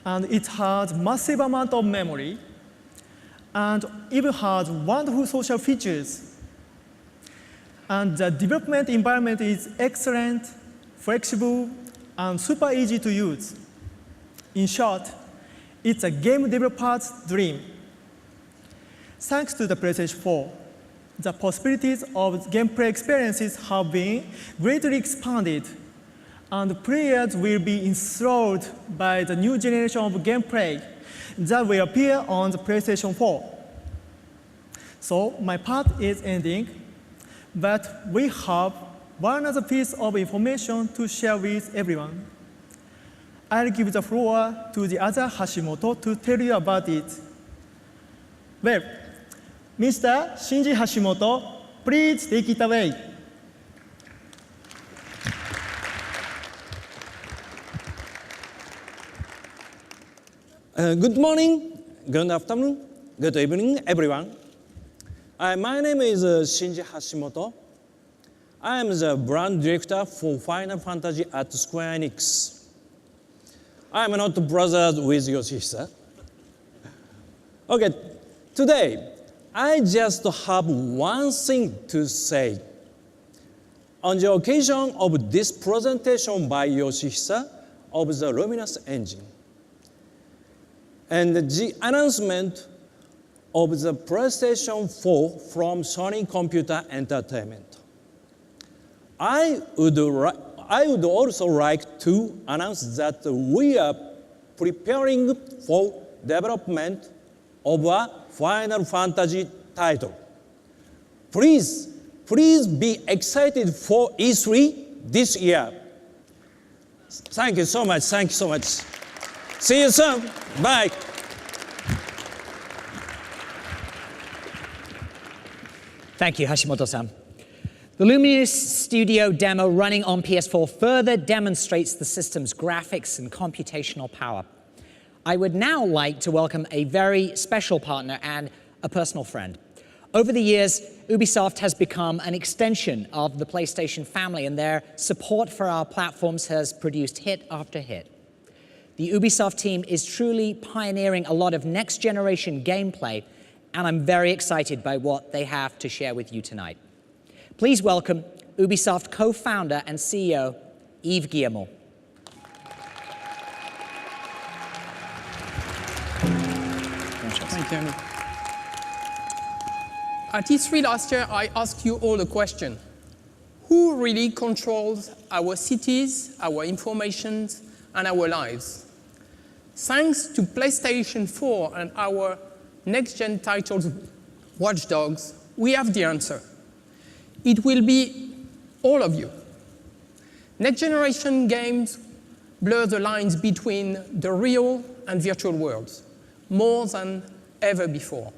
And it has massive amount of memory, and even has wonderful social features. And the development environment is excellent, flexible, and super easy to use. In short, it's a game developer's dream. Thanks to the PlayStation 4, the possibilities of gameplay experiences have been greatly expanded, and players will be enthralled by the new generation of gameplay that will appear on the PlayStation 4. So my part is ending, but we have one other piece of information to share with everyone. I'll give the floor to the other Hashimoto to tell you about it. Well, Mr. Shinji Hashimoto, please take it away. Good morning, good afternoon, good evening, everyone. My name is Shinji Hashimoto. I am the brand director for Final Fantasy at Square Enix. I am not brothers with Yoshihisa. Okay, today, I just have one thing to say. On the occasion of this presentation by Yoshihisa of the Luminous engine, and the announcement of the PlayStation 4 from Sony Computer Entertainment, I would also like to announce that we are preparing for development of a Final Fantasy title. Please be excited for E3 this year. Thank you so much. See you soon. Bye. Thank you, Hashimoto-san. The Luminous Studio demo running on PS4 further demonstrates the system's graphics and computational power. I would now like to welcome a very special partner and a personal friend. Over the years, Ubisoft has become an extension of the PlayStation family, and their support for our platforms has produced hit after hit. The Ubisoft team is truly pioneering a lot of next-generation gameplay, and I'm very excited by what they have to share with you tonight. Please welcome Ubisoft co-founder and CEO, Yves Guillemot. Thank you. At E3 last year, I asked you all a question. Who really controls our cities, our information, and our lives? Thanks to PlayStation 4 and our next-gen titles, Watch Dogs, we have the answer. It will be all of you. Next-generation games blur the lines between the real and virtual worlds, more than ever before.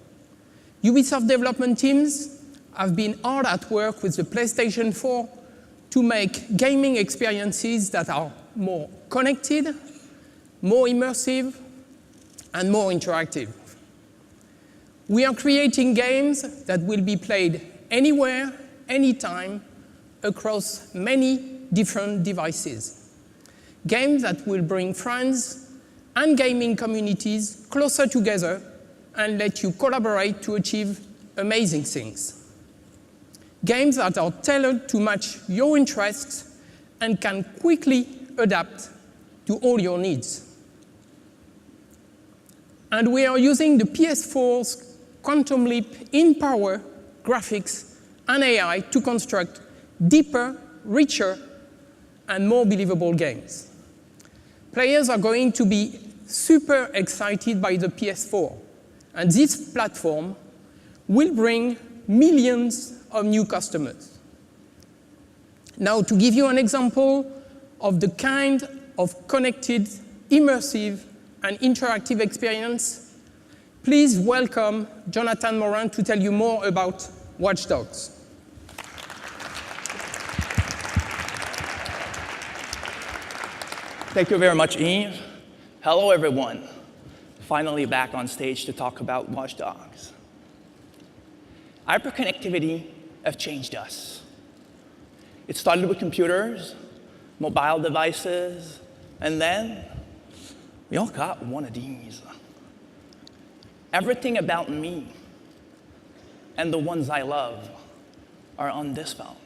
Ubisoft development teams have been hard at work with the PlayStation 4 to make gaming experiences that are more connected, more immersive, and more interactive. We are creating games that will be played anywhere, anytime, across many different devices. Games that will bring friends and gaming communities closer together and let you collaborate to achieve amazing things. Games that are tailored to match your interests and can quickly adapt to all your needs. And we are using the PS4's quantum leap in power, graphics, and AI to construct deeper, richer, and more believable games. Players are going to be super excited by the PS4, and this platform will bring millions of new customers. Now, to give you an example of the kind of connected, immersive, and interactive experience, please welcome Jonathan Morin to tell you more about Watch Dogs. Thank you very much, Yves. Hello, everyone. Finally back on stage to talk about Watch Dogs. Hyperconnectivity have changed us. It started with computers, mobile devices, and then we all got one of these. Everything about me and the ones I love are on this phone.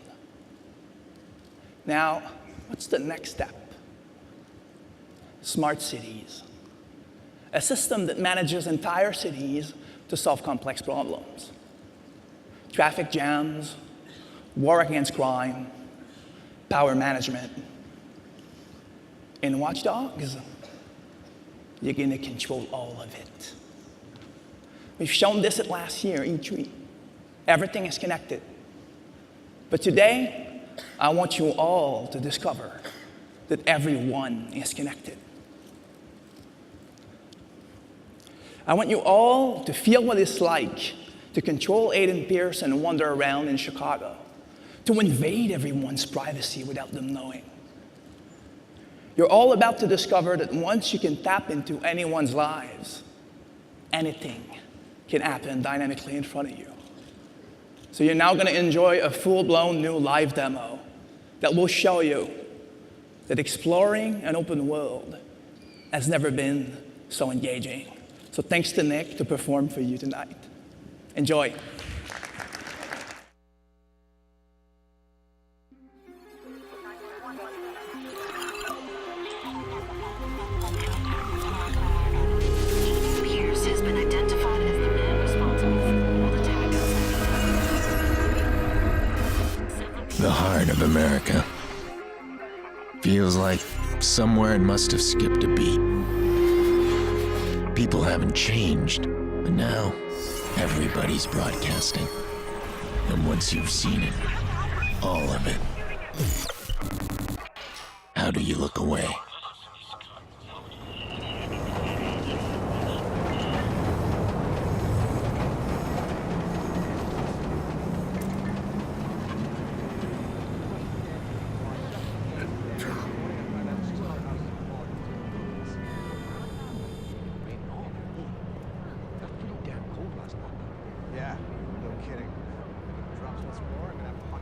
Now, what's the next step? Smart cities. A system that manages entire cities to solve complex problems. Traffic jams, war against crime, power management. In Watch Dogs, you're going to control all of it. We've shown this at last year, E3. Everything is connected. But today, I want you all to discover that everyone is connected. I want you all to feel what it's like to control Aiden Pierce and wander around in Chicago, to invade everyone's privacy without them knowing. You're all about to discover that once you can tap into anyone's lives, anything can happen dynamically in front of you. So you're now going to enjoy a full-blown new live demo that will show you that exploring an open world has never been so engaging. So thanks to Nick to perform for you tonight. Enjoy. Pierce has been identified as the man responsible for all attacks. The heart of America. Feels like somewhere it must have skipped a beat. People haven't changed, but now everybody's broadcasting. And once you've seen it, all of it, how do you look away? Yeah, no kidding. Drops once more, I'm gonna have a hot.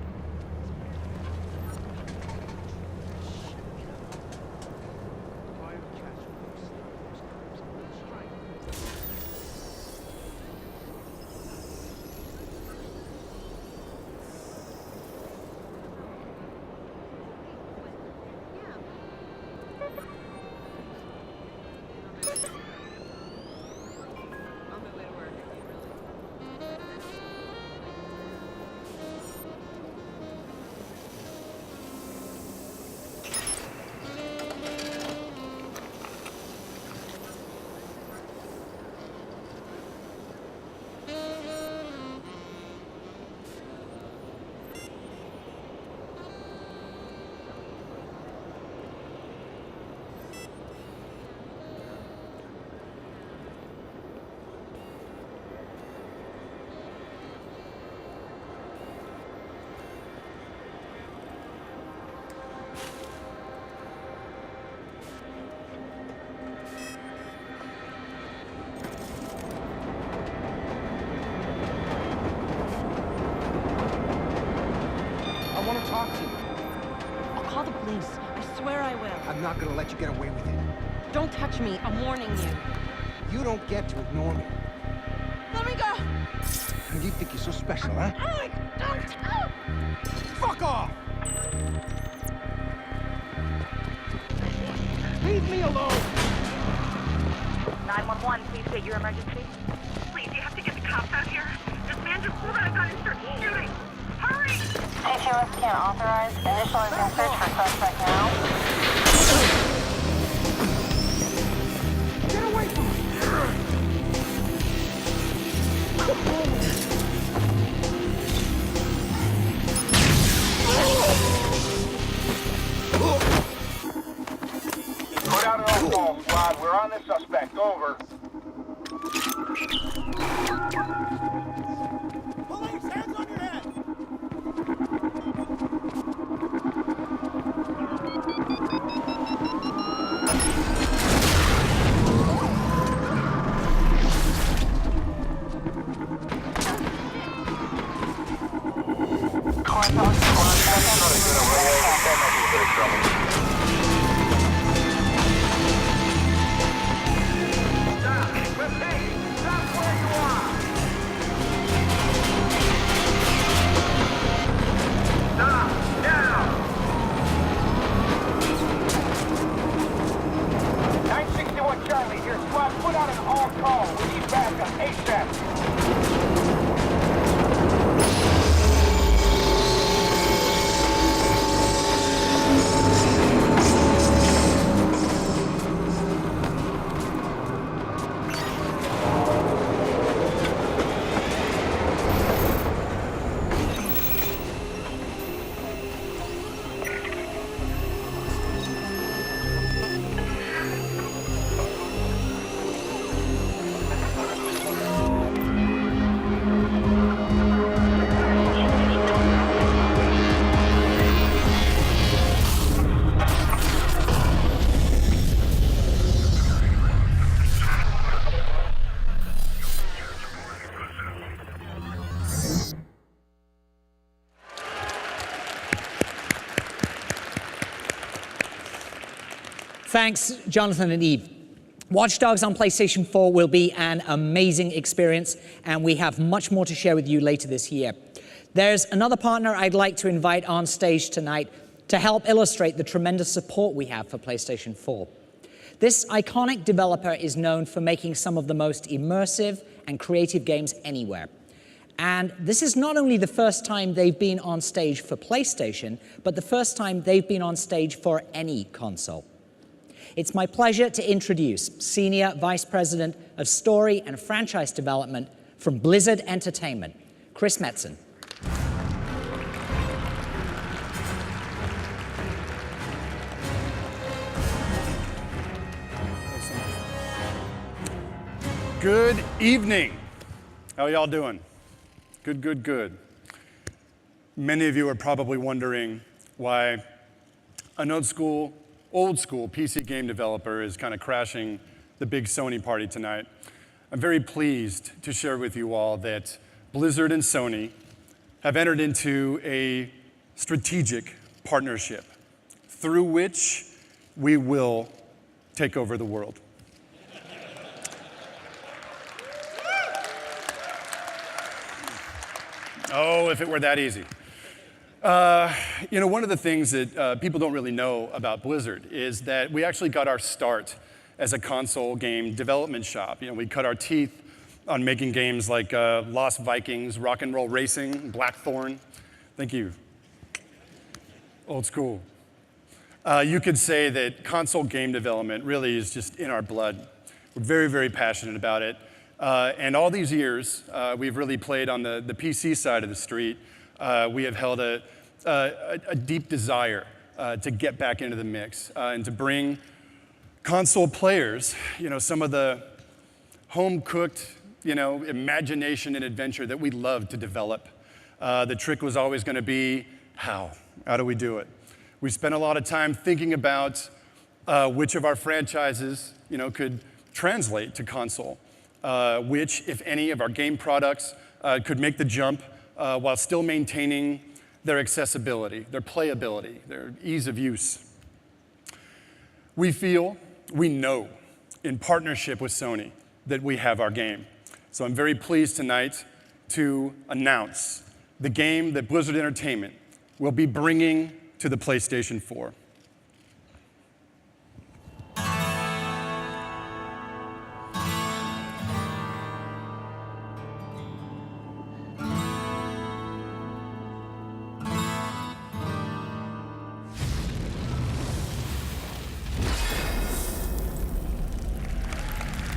I want to talk to you. I'll call the police. I swear I will. I'm not gonna let you get away with it. Don't touch me. I'm warning you. You don't get to ignore me. Let me go. You think you're so special, huh? Don't. Fuck off! Leave me alone! 911, please state your emergency. Please, you have to get the cops out here. This man just pulled out a gun and started shooting. Hurry! HOS can't authorize. Initializing search for suspect now. Get away from me! Put out an all-call squad. We're on the suspect. Over. Police, hands on your head! Charlie, your squad put out an all-call. We need backup ASAP. Thanks, Jonathan and Eve. Watch Dogs on PlayStation 4 will be an amazing experience, and we have much more to share with you later this year. There's another partner I'd like to invite on stage tonight to help illustrate the tremendous support we have for PlayStation 4. This iconic developer is known for making some of the most immersive and creative games anywhere. And this is not only the first time they've been on stage for PlayStation, but the first time they've been on stage for any console. It's my pleasure to introduce Senior Vice President of Story and Franchise Development from Blizzard Entertainment, Chris Metzen. Good evening. How are y'all doing? Good, good, good. Many of you are probably wondering why an old school PC game developer is kind of crashing the big Sony party tonight. I'm very pleased to share with you all that Blizzard and Sony have entered into a strategic partnership through which we will take over the world. Oh, if it were that easy. One of the things that people don't really know about Blizzard is that we actually got our start as a console game development shop. We cut our teeth on making games like Lost Vikings, Rock and Roll Racing, Blackthorn. Thank you. Old school. You could say that console game development really is just in our blood. We're very, very passionate about it. And all these years, we've really played on the PC side of the street. We have held a deep desire to get back into the mix and to bring console players, some of the home-cooked, imagination and adventure that we love to develop. The trick was always going to be how? How do we do it? We spent a lot of time thinking about which of our franchises, could translate to console. Which, if any, of our game products could make the jump while still maintaining their accessibility, their playability, their ease of use. We know, in partnership with Sony, that we have our game. So I'm very pleased tonight to announce the game that Blizzard Entertainment will be bringing to the PlayStation 4.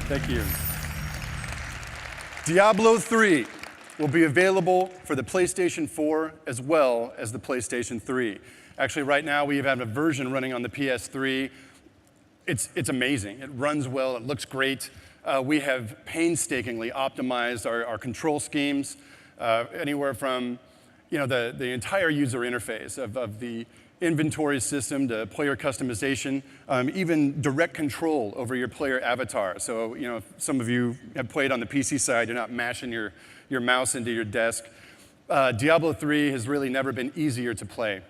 Thank you. Diablo 3 will be available for the PlayStation 4 as well as the PlayStation 3. Actually, right now we have a version running on the PS3. It's amazing. It runs well. It looks great. We have painstakingly optimized our control schemes, anywhere from the entire user interface of the inventory system to player customization, even direct control over your player avatar. So, if some of you have played on the PC side, you're not mashing your mouse into your desk. Diablo 3 has really never been easier to play.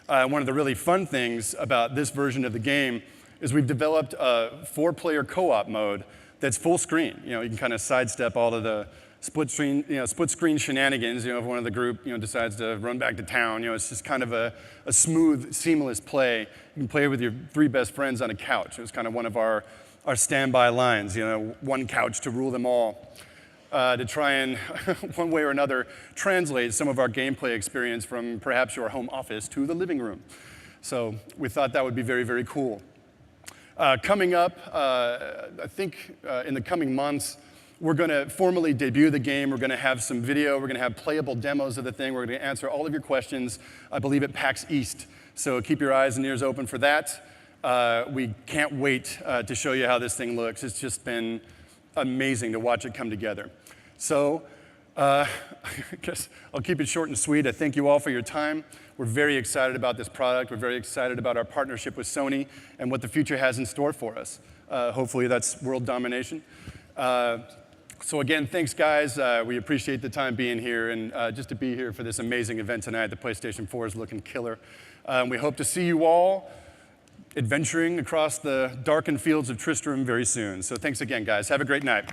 One of the really fun things about this version of the game is we've developed a 4-player co-op mode that's full screen. You can kind of sidestep all of the split screen shenanigans. If one of the group decides to run back to town, it's just kind of a smooth, seamless play. You can play with your 3 best friends on a couch. It was kind of one of our standby lines. One couch to rule them all. To try and, one way or another, translate some of our gameplay experience from perhaps your home office to the living room. So we thought that would be very, very cool. Coming up, I think in the coming months, we're going to formally debut the game. We're going to have some video. We're going to have playable demos of the thing. We're going to answer all of your questions, I believe, at PAX East. So keep your eyes and ears open for that. We can't wait to show you how this thing looks. It's just been amazing to watch it come together. So I guess I'll keep it short and sweet. I thank you all for your time. We're very excited about this product. We're very excited about our partnership with Sony and what the future has in store for us. Hopefully that's world domination. So again, thanks guys. We appreciate the time being here and just to be here for this amazing event tonight. The PlayStation 4 is looking killer. We hope to see you all adventuring across the darkened fields of Tristram very soon. So thanks again, guys. Have a great night.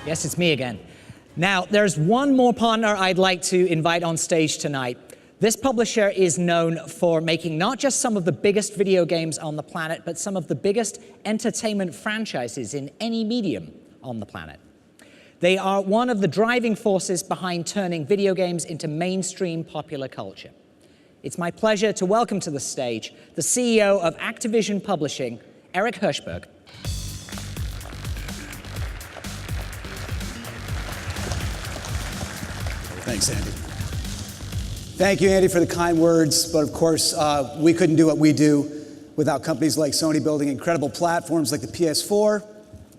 Yes, it's me again. Now, there's one more partner I'd like to invite on stage tonight. This publisher is known for making not just some of the biggest video games on the planet, but some of the biggest entertainment franchises in any medium on the planet. They are one of the driving forces behind turning video games into mainstream popular culture. It's my pleasure to welcome to the stage the CEO of Activision Publishing, Eric Hirschberg. Thanks, Andy. Thank you, Andy, for the kind words, but of course, we couldn't do what we do without companies like Sony building incredible platforms like the PS4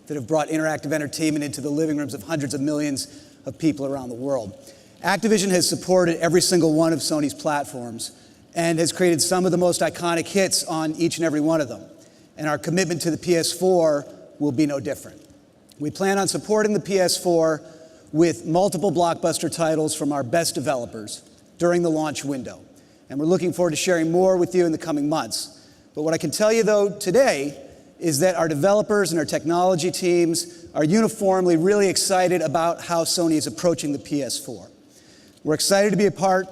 that have brought interactive entertainment into the living rooms of hundreds of millions of people around the world. Activision has supported every single one of Sony's platforms and has created some of the most iconic hits on each and every one of them. And our commitment to the PS4 will be no different. We plan on supporting the PS4 with multiple blockbuster titles from our best developers during the launch window. And we're looking forward to sharing more with you in the coming months. But what I can tell you, though, today is that our developers and our technology teams are uniformly really excited about how Sony is approaching the PS4. We're excited to be a part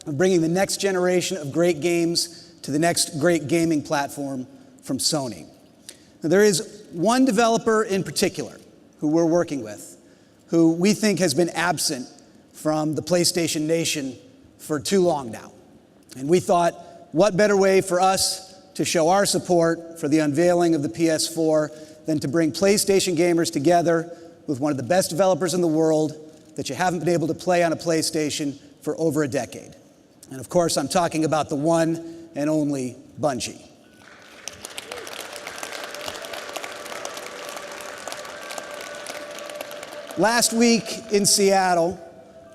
of bringing the next generation of great games to the next great gaming platform from Sony. Now, there is one developer in particular who we're working with, who we think has been absent from the PlayStation Nation for too long now. And we thought, what better way for us to show our support for the unveiling of the PS4 than to bring PlayStation gamers together with one of the best developers in the world that you haven't been able to play on a PlayStation for over a decade. And of course, I'm talking about the one and only Bungie. Last week in Seattle,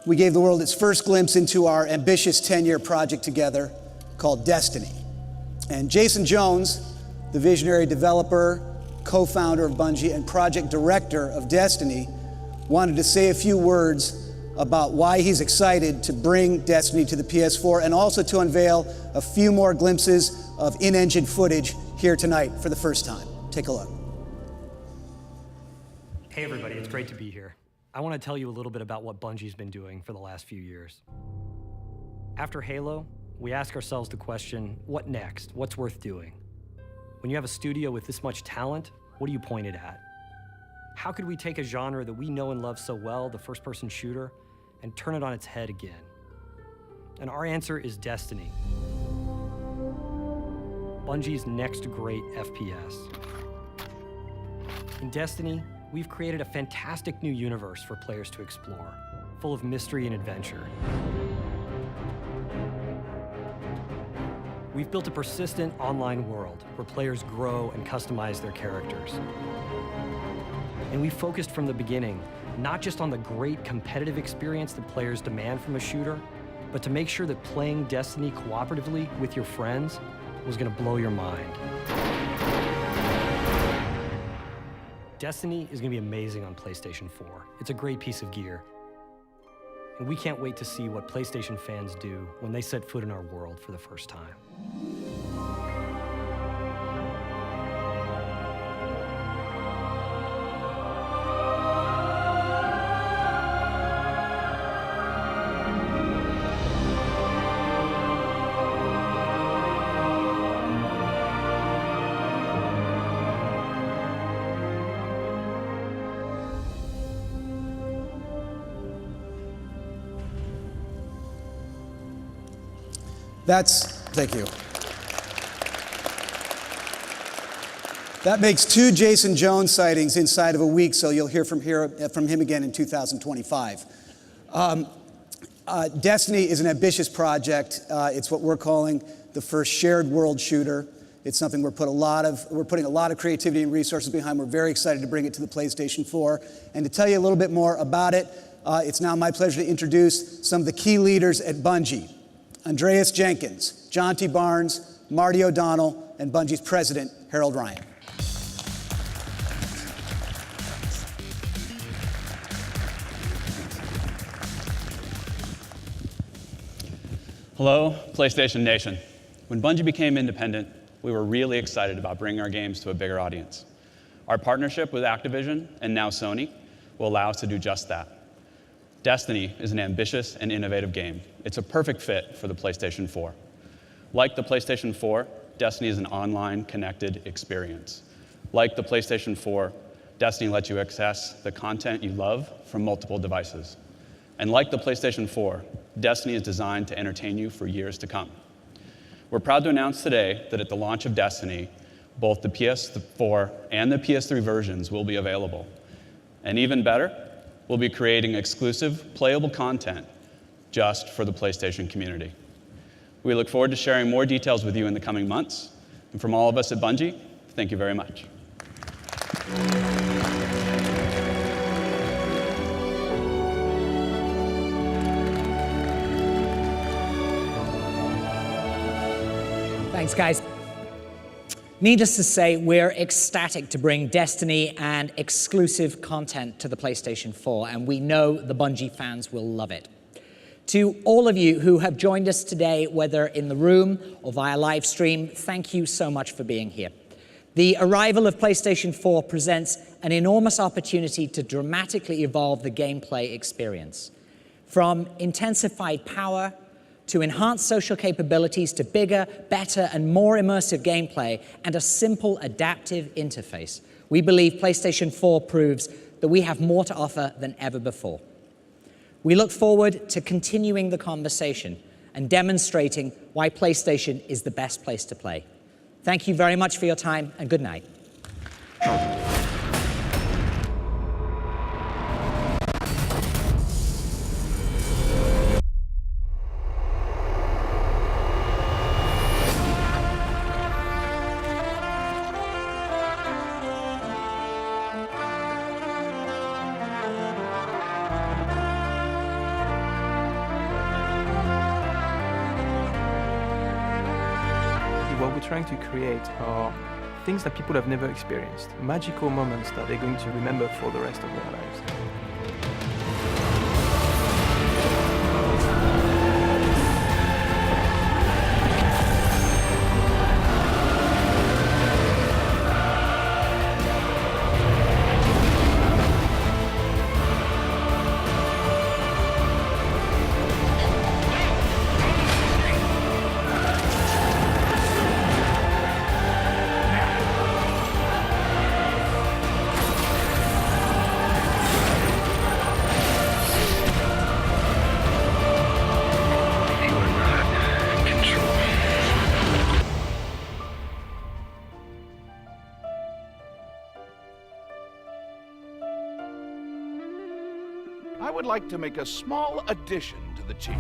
we gave the world its first glimpse into our ambitious 10-year project together called Destiny. And Jason Jones, the visionary developer, co-founder of Bungie, and project director of Destiny, wanted to say a few words about why he's excited to bring Destiny to the PS4 and also to unveil a few more glimpses of in-engine footage here tonight for the first time. Take a look. Hey everybody, it's great to be here. I want to tell you a little bit about what Bungie's been doing for the last few years. After Halo, we ask ourselves the question, what next? What's worth doing? When you have a studio with this much talent, what do you point it at? How could we take a genre that we know and love so well, the first-person shooter, and turn it on its head again? And our answer is Destiny, Bungie's next great FPS. In Destiny, we've created a fantastic new universe for players to explore, full of mystery and adventure. We've built a persistent online world where players grow and customize their characters. And we focused from the beginning, not just on the great competitive experience that players demand from a shooter, but to make sure that playing Destiny cooperatively with your friends was going to blow your mind. Destiny is going to be amazing on PlayStation 4. It's a great piece of gear. And we can't wait to see what PlayStation fans do when they set foot in our world for the first time. Thank you. That makes 2 Jason Jones sightings inside of a week, so you'll hear from him again in 2025. Destiny is an ambitious project. It's what we're calling the first shared world shooter. It's something we're putting a lot of creativity and resources behind. We're very excited to bring it to the PlayStation 4. And to tell you a little bit more about it, it's now my pleasure to introduce some of the key leaders at Bungie. Andreas Jenkins, John T. Barnes, Marty O'Donnell, and Bungie's president, Harold Ryan. Hello, PlayStation Nation. When Bungie became independent, we were really excited about bringing our games to a bigger audience. Our partnership with Activision, and now Sony, will allow us to do just that. Destiny is an ambitious and innovative game. It's a perfect fit for the PlayStation 4. Like the PlayStation 4, Destiny is an online, connected experience. Like the PlayStation 4, Destiny lets you access the content you love from multiple devices. And like the PlayStation 4, Destiny is designed to entertain you for years to come. We're proud to announce today that at the launch of Destiny, both the PS4 and the PS3 versions will be available. And even better, we'll be creating exclusive, playable content just for the PlayStation community. We look forward to sharing more details with you in the coming months. And from all of us at Bungie, thank you very much. Thanks, guys. Needless to say, we're ecstatic to bring Destiny and exclusive content to the PlayStation 4, and we know the Bungie fans will love it. To all of you who have joined us today, whether in the room or via live stream, thank you so much for being here. The arrival of PlayStation 4 presents an enormous opportunity to dramatically evolve the gameplay experience. From intensified power to enhanced social capabilities to bigger, better, and more immersive gameplay and a simple adaptive interface, we believe PlayStation 4 proves that we have more to offer than ever before. We look forward to continuing the conversation and demonstrating why PlayStation is the best place to play. Thank you very much for your time, and good night. What we're trying to create are things that people have never experienced, magical moments that they're going to remember for the rest of their lives. I would like to make a small addition to the team.